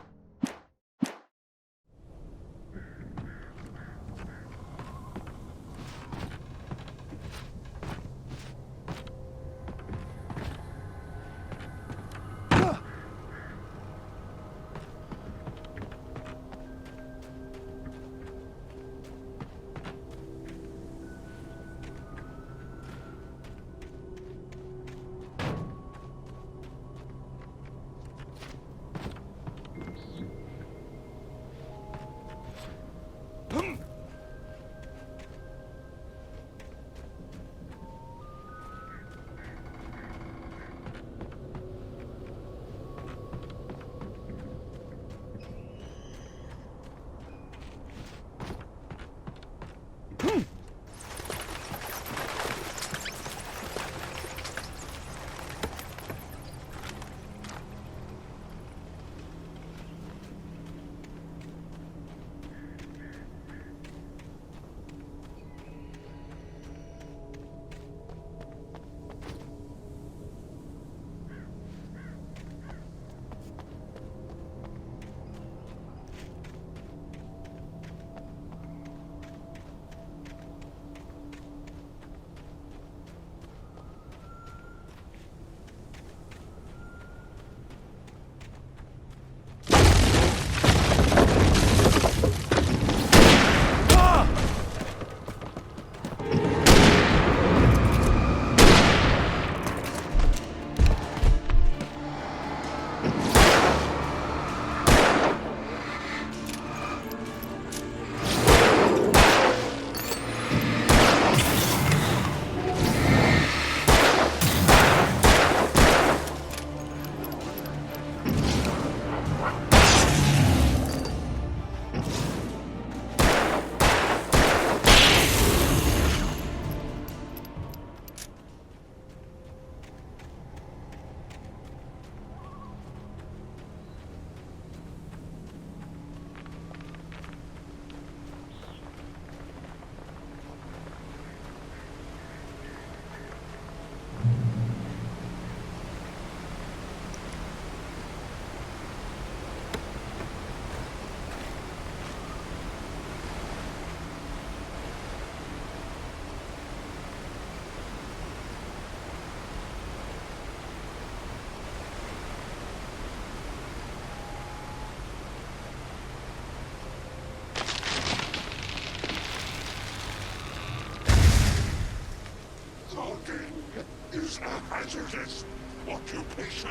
Is a hazardous occupation.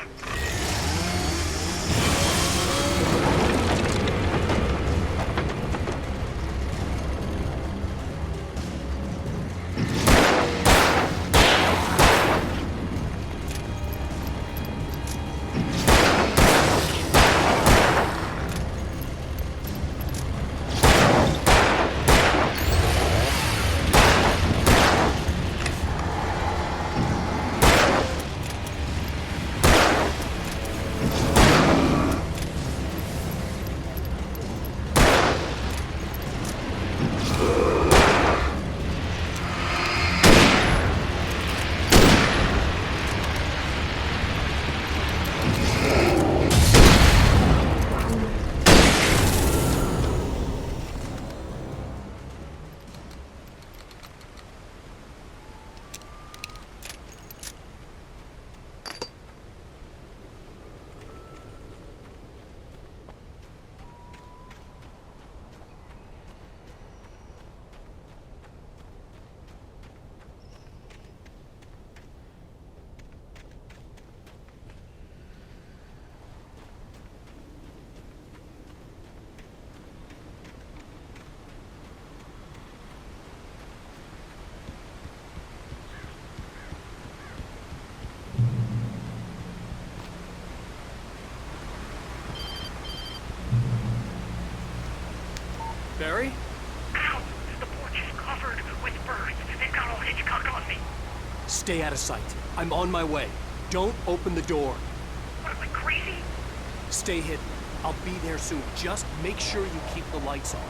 Stay out of sight. I'm on my way. Don't open the door. What, am I crazy? Stay hidden. I'll be there soon. Just make sure you keep the lights on.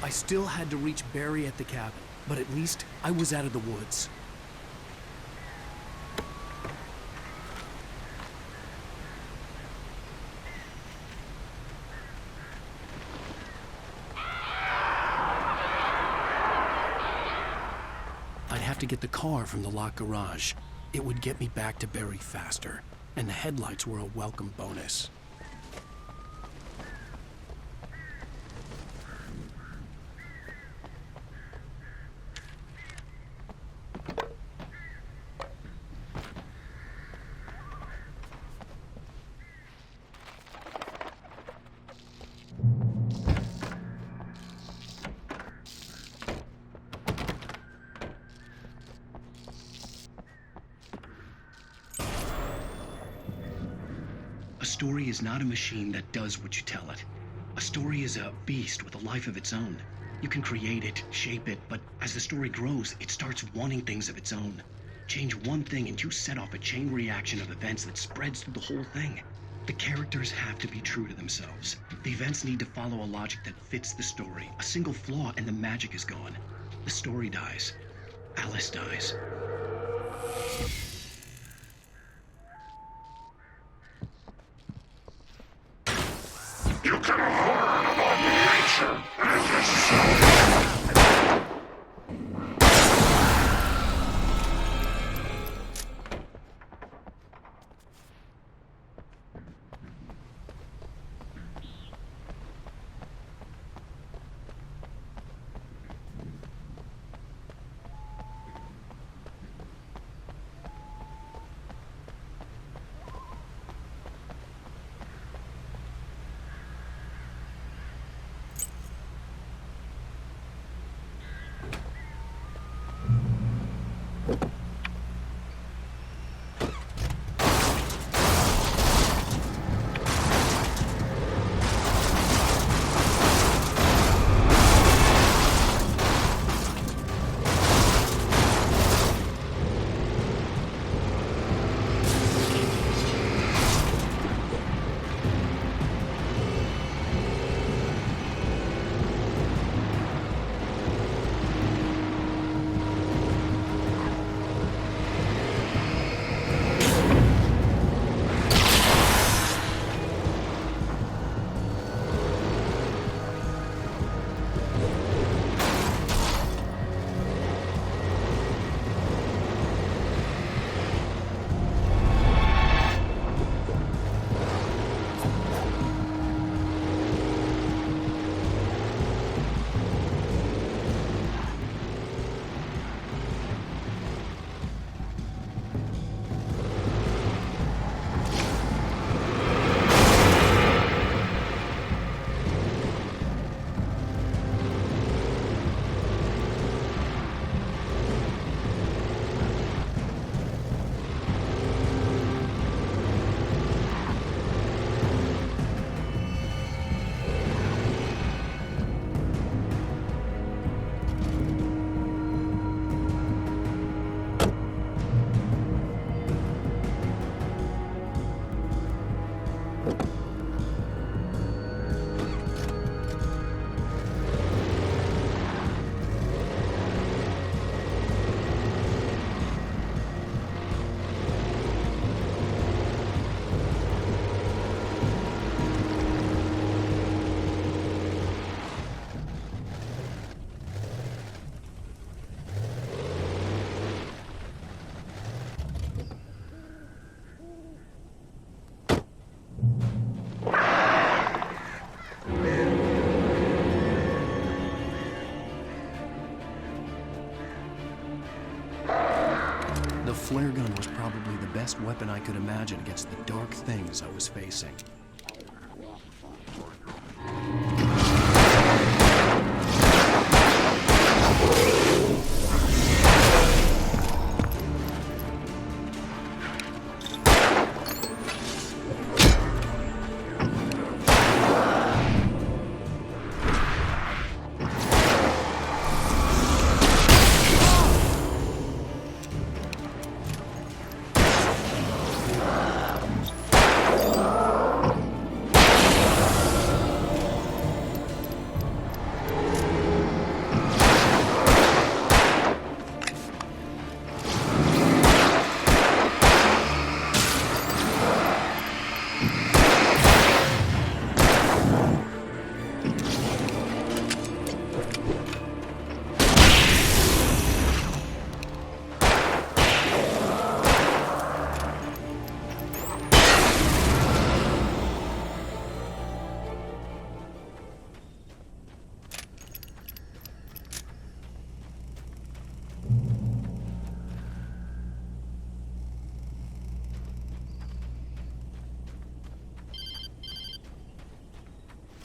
I still had to reach Barry at the cabin, but at least I was out of the woods. I'd have to get the car from the locked garage. It would get me back to Barry faster, and the headlights were a welcome bonus. A story is not a machine that does what you tell it. A story is a beast with a life of its own. You can create it, shape it, but as the story grows, it starts wanting things of its own. Change one thing and you set off a chain reaction of events that spreads through the whole thing. The characters have to be true to themselves. The events need to follow a logic that fits the story. A single flaw and the magic is gone. The story dies. Alice dies. You can learn about nature and yourself. flare gun was probably the best weapon I could imagine against the dark things I was facing.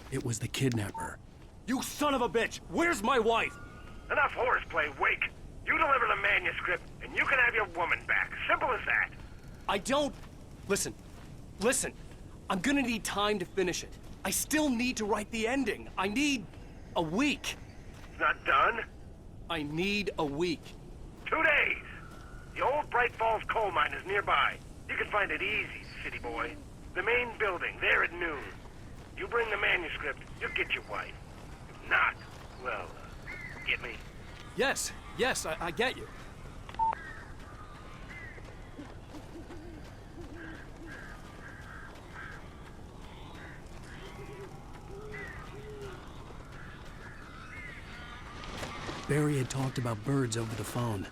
It was the kidnapper. You son of a bitch! Where's my wife? Enough horseplay, Wake. You deliver the manuscript, and you can have your woman back. Simple as that. I don't... Listen. I'm gonna need time to finish it. I still need to write the ending. I need a week. It's not done? I need a week. 2 days. The old Bright Falls coal mine is nearby. You can find it easy, city boy. The main building, there at noon. You bring the manuscript, you'll get your wife. If not, well, get me? Yes, I get you. Barry had talked about birds over the phone.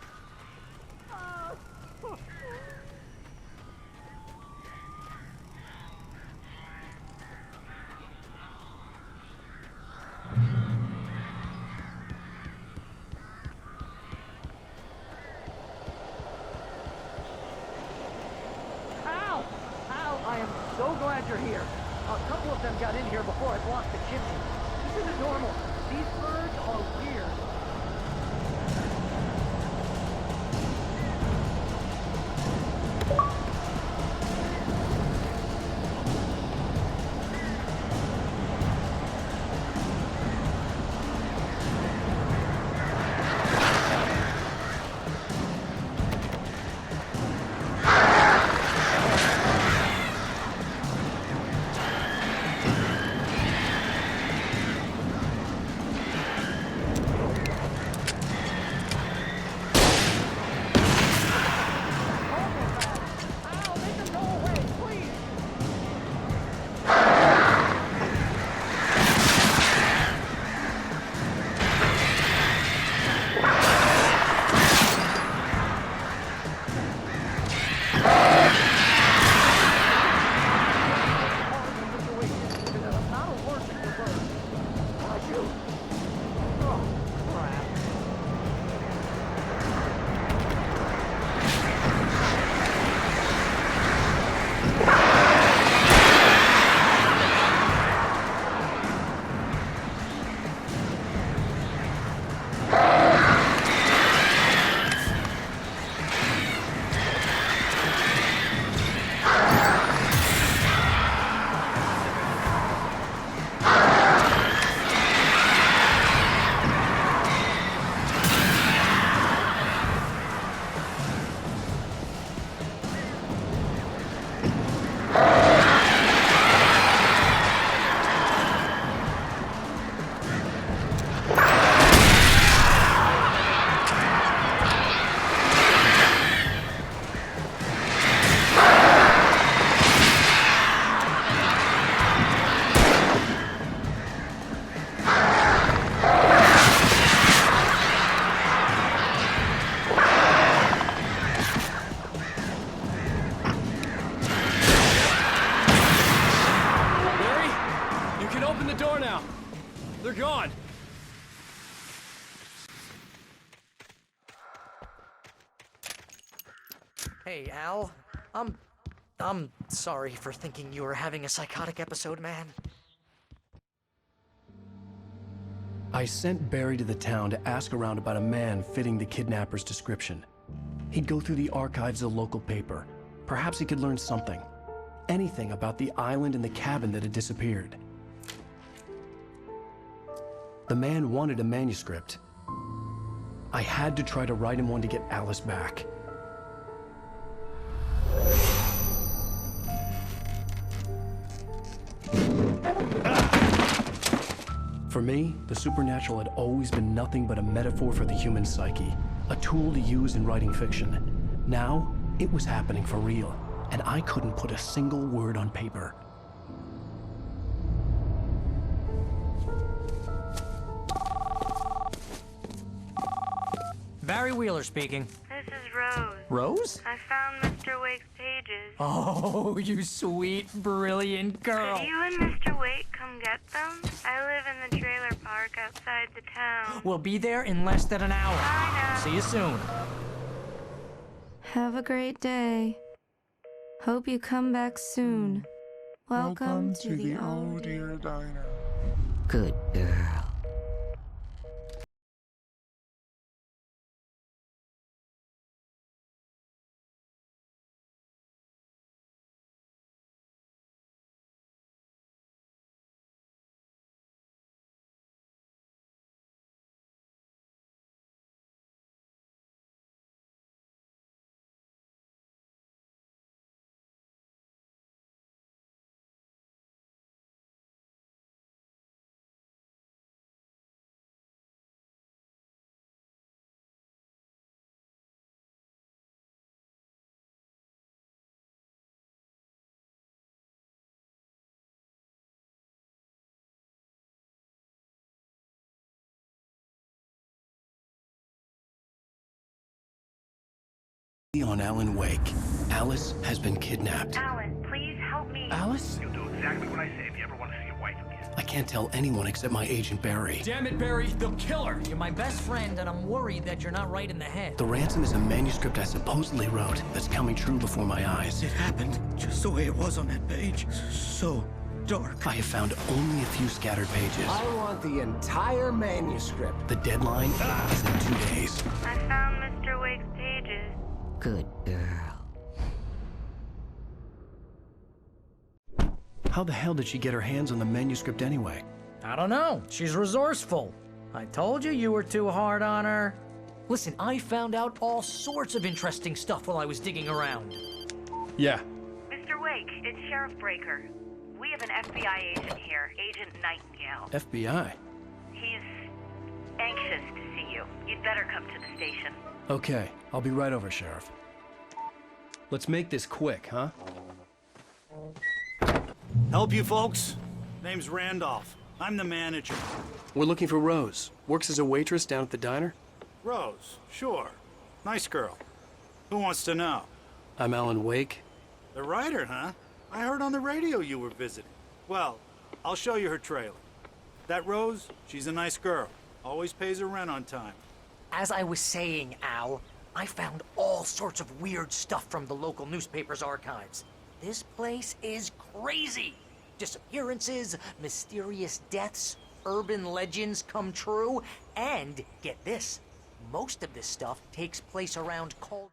I am so glad you're here. A couple of them got in here before I blocked the kitchen. This isn't normal. These birds are weird. They're gone! Hey, Al. I'm sorry for thinking you were having a psychotic episode, man. I sent Barry to the town to ask around about a man fitting the kidnapper's description. He'd go through the archives of the local paper. Perhaps he could learn something. Anything about the island and the cabin that had disappeared. The man wanted a manuscript. I had to try to write him one to get Alice back. For me, the supernatural had always been nothing but a metaphor for the human psyche, a tool to use in writing fiction. Now, it was happening for real, and I couldn't put a single word on paper. Barry Wheeler speaking. This is Rose. Rose? I found Mr. Wake's pages. Oh, you sweet, brilliant girl. Could you and Mr. Wake come get them? I live in the trailer park outside the town. We'll be there in less than an hour. Bye now. See you soon. Have a great day. Hope you come back soon. Welcome to the Oh Dear Diner. Good girl. On Alan Wake, Alice has been kidnapped. Alan, please help me. Alice? You'll do exactly what I say if you ever want to see your wife again. I can't tell anyone except my agent Barry. Damn it, Barry, they'll kill her! You're my best friend, and I'm worried that you're not right in the head. The ransom is a manuscript I supposedly wrote that's coming true before my eyes. It happened just the way it was on that page. So dark. I have found only a few scattered pages. I want the entire manuscript. The deadline is in 2 days. I found Mr. Wake's pages. Good girl. How the hell did she get her hands on the manuscript anyway? I don't know. She's resourceful. I told you you were too hard on her. Listen, I found out all sorts of interesting stuff while I was digging around. Yeah. Mr. Wake, it's Sheriff Breaker. We have an FBI agent here, Agent Nightingale. FBI? He's anxious to see you. You'd better come to the station. Okay, I'll be right over, Sheriff. Let's make this quick, huh? Help you folks? Name's Randolph. I'm the manager. We're looking for Rose. Works as a waitress down at the diner. Rose, sure. Nice girl. Who wants to know? I'm Alan Wake. The writer, huh? I heard on the radio you were visiting. Well, I'll show you her trailer. That Rose, she's a nice girl. Always pays her rent on time. As I was saying, Al, I found all sorts of weird stuff from the local newspaper's archives. This place is crazy. Disappearances, mysterious deaths, urban legends come true, and get this, most of this stuff takes place around Cauldron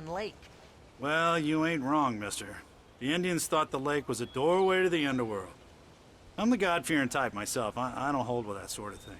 Lake. Well, you ain't wrong, mister. The Indians thought the lake was a doorway to the underworld. I'm the God-fearing type myself. I don't hold with that sort of thing.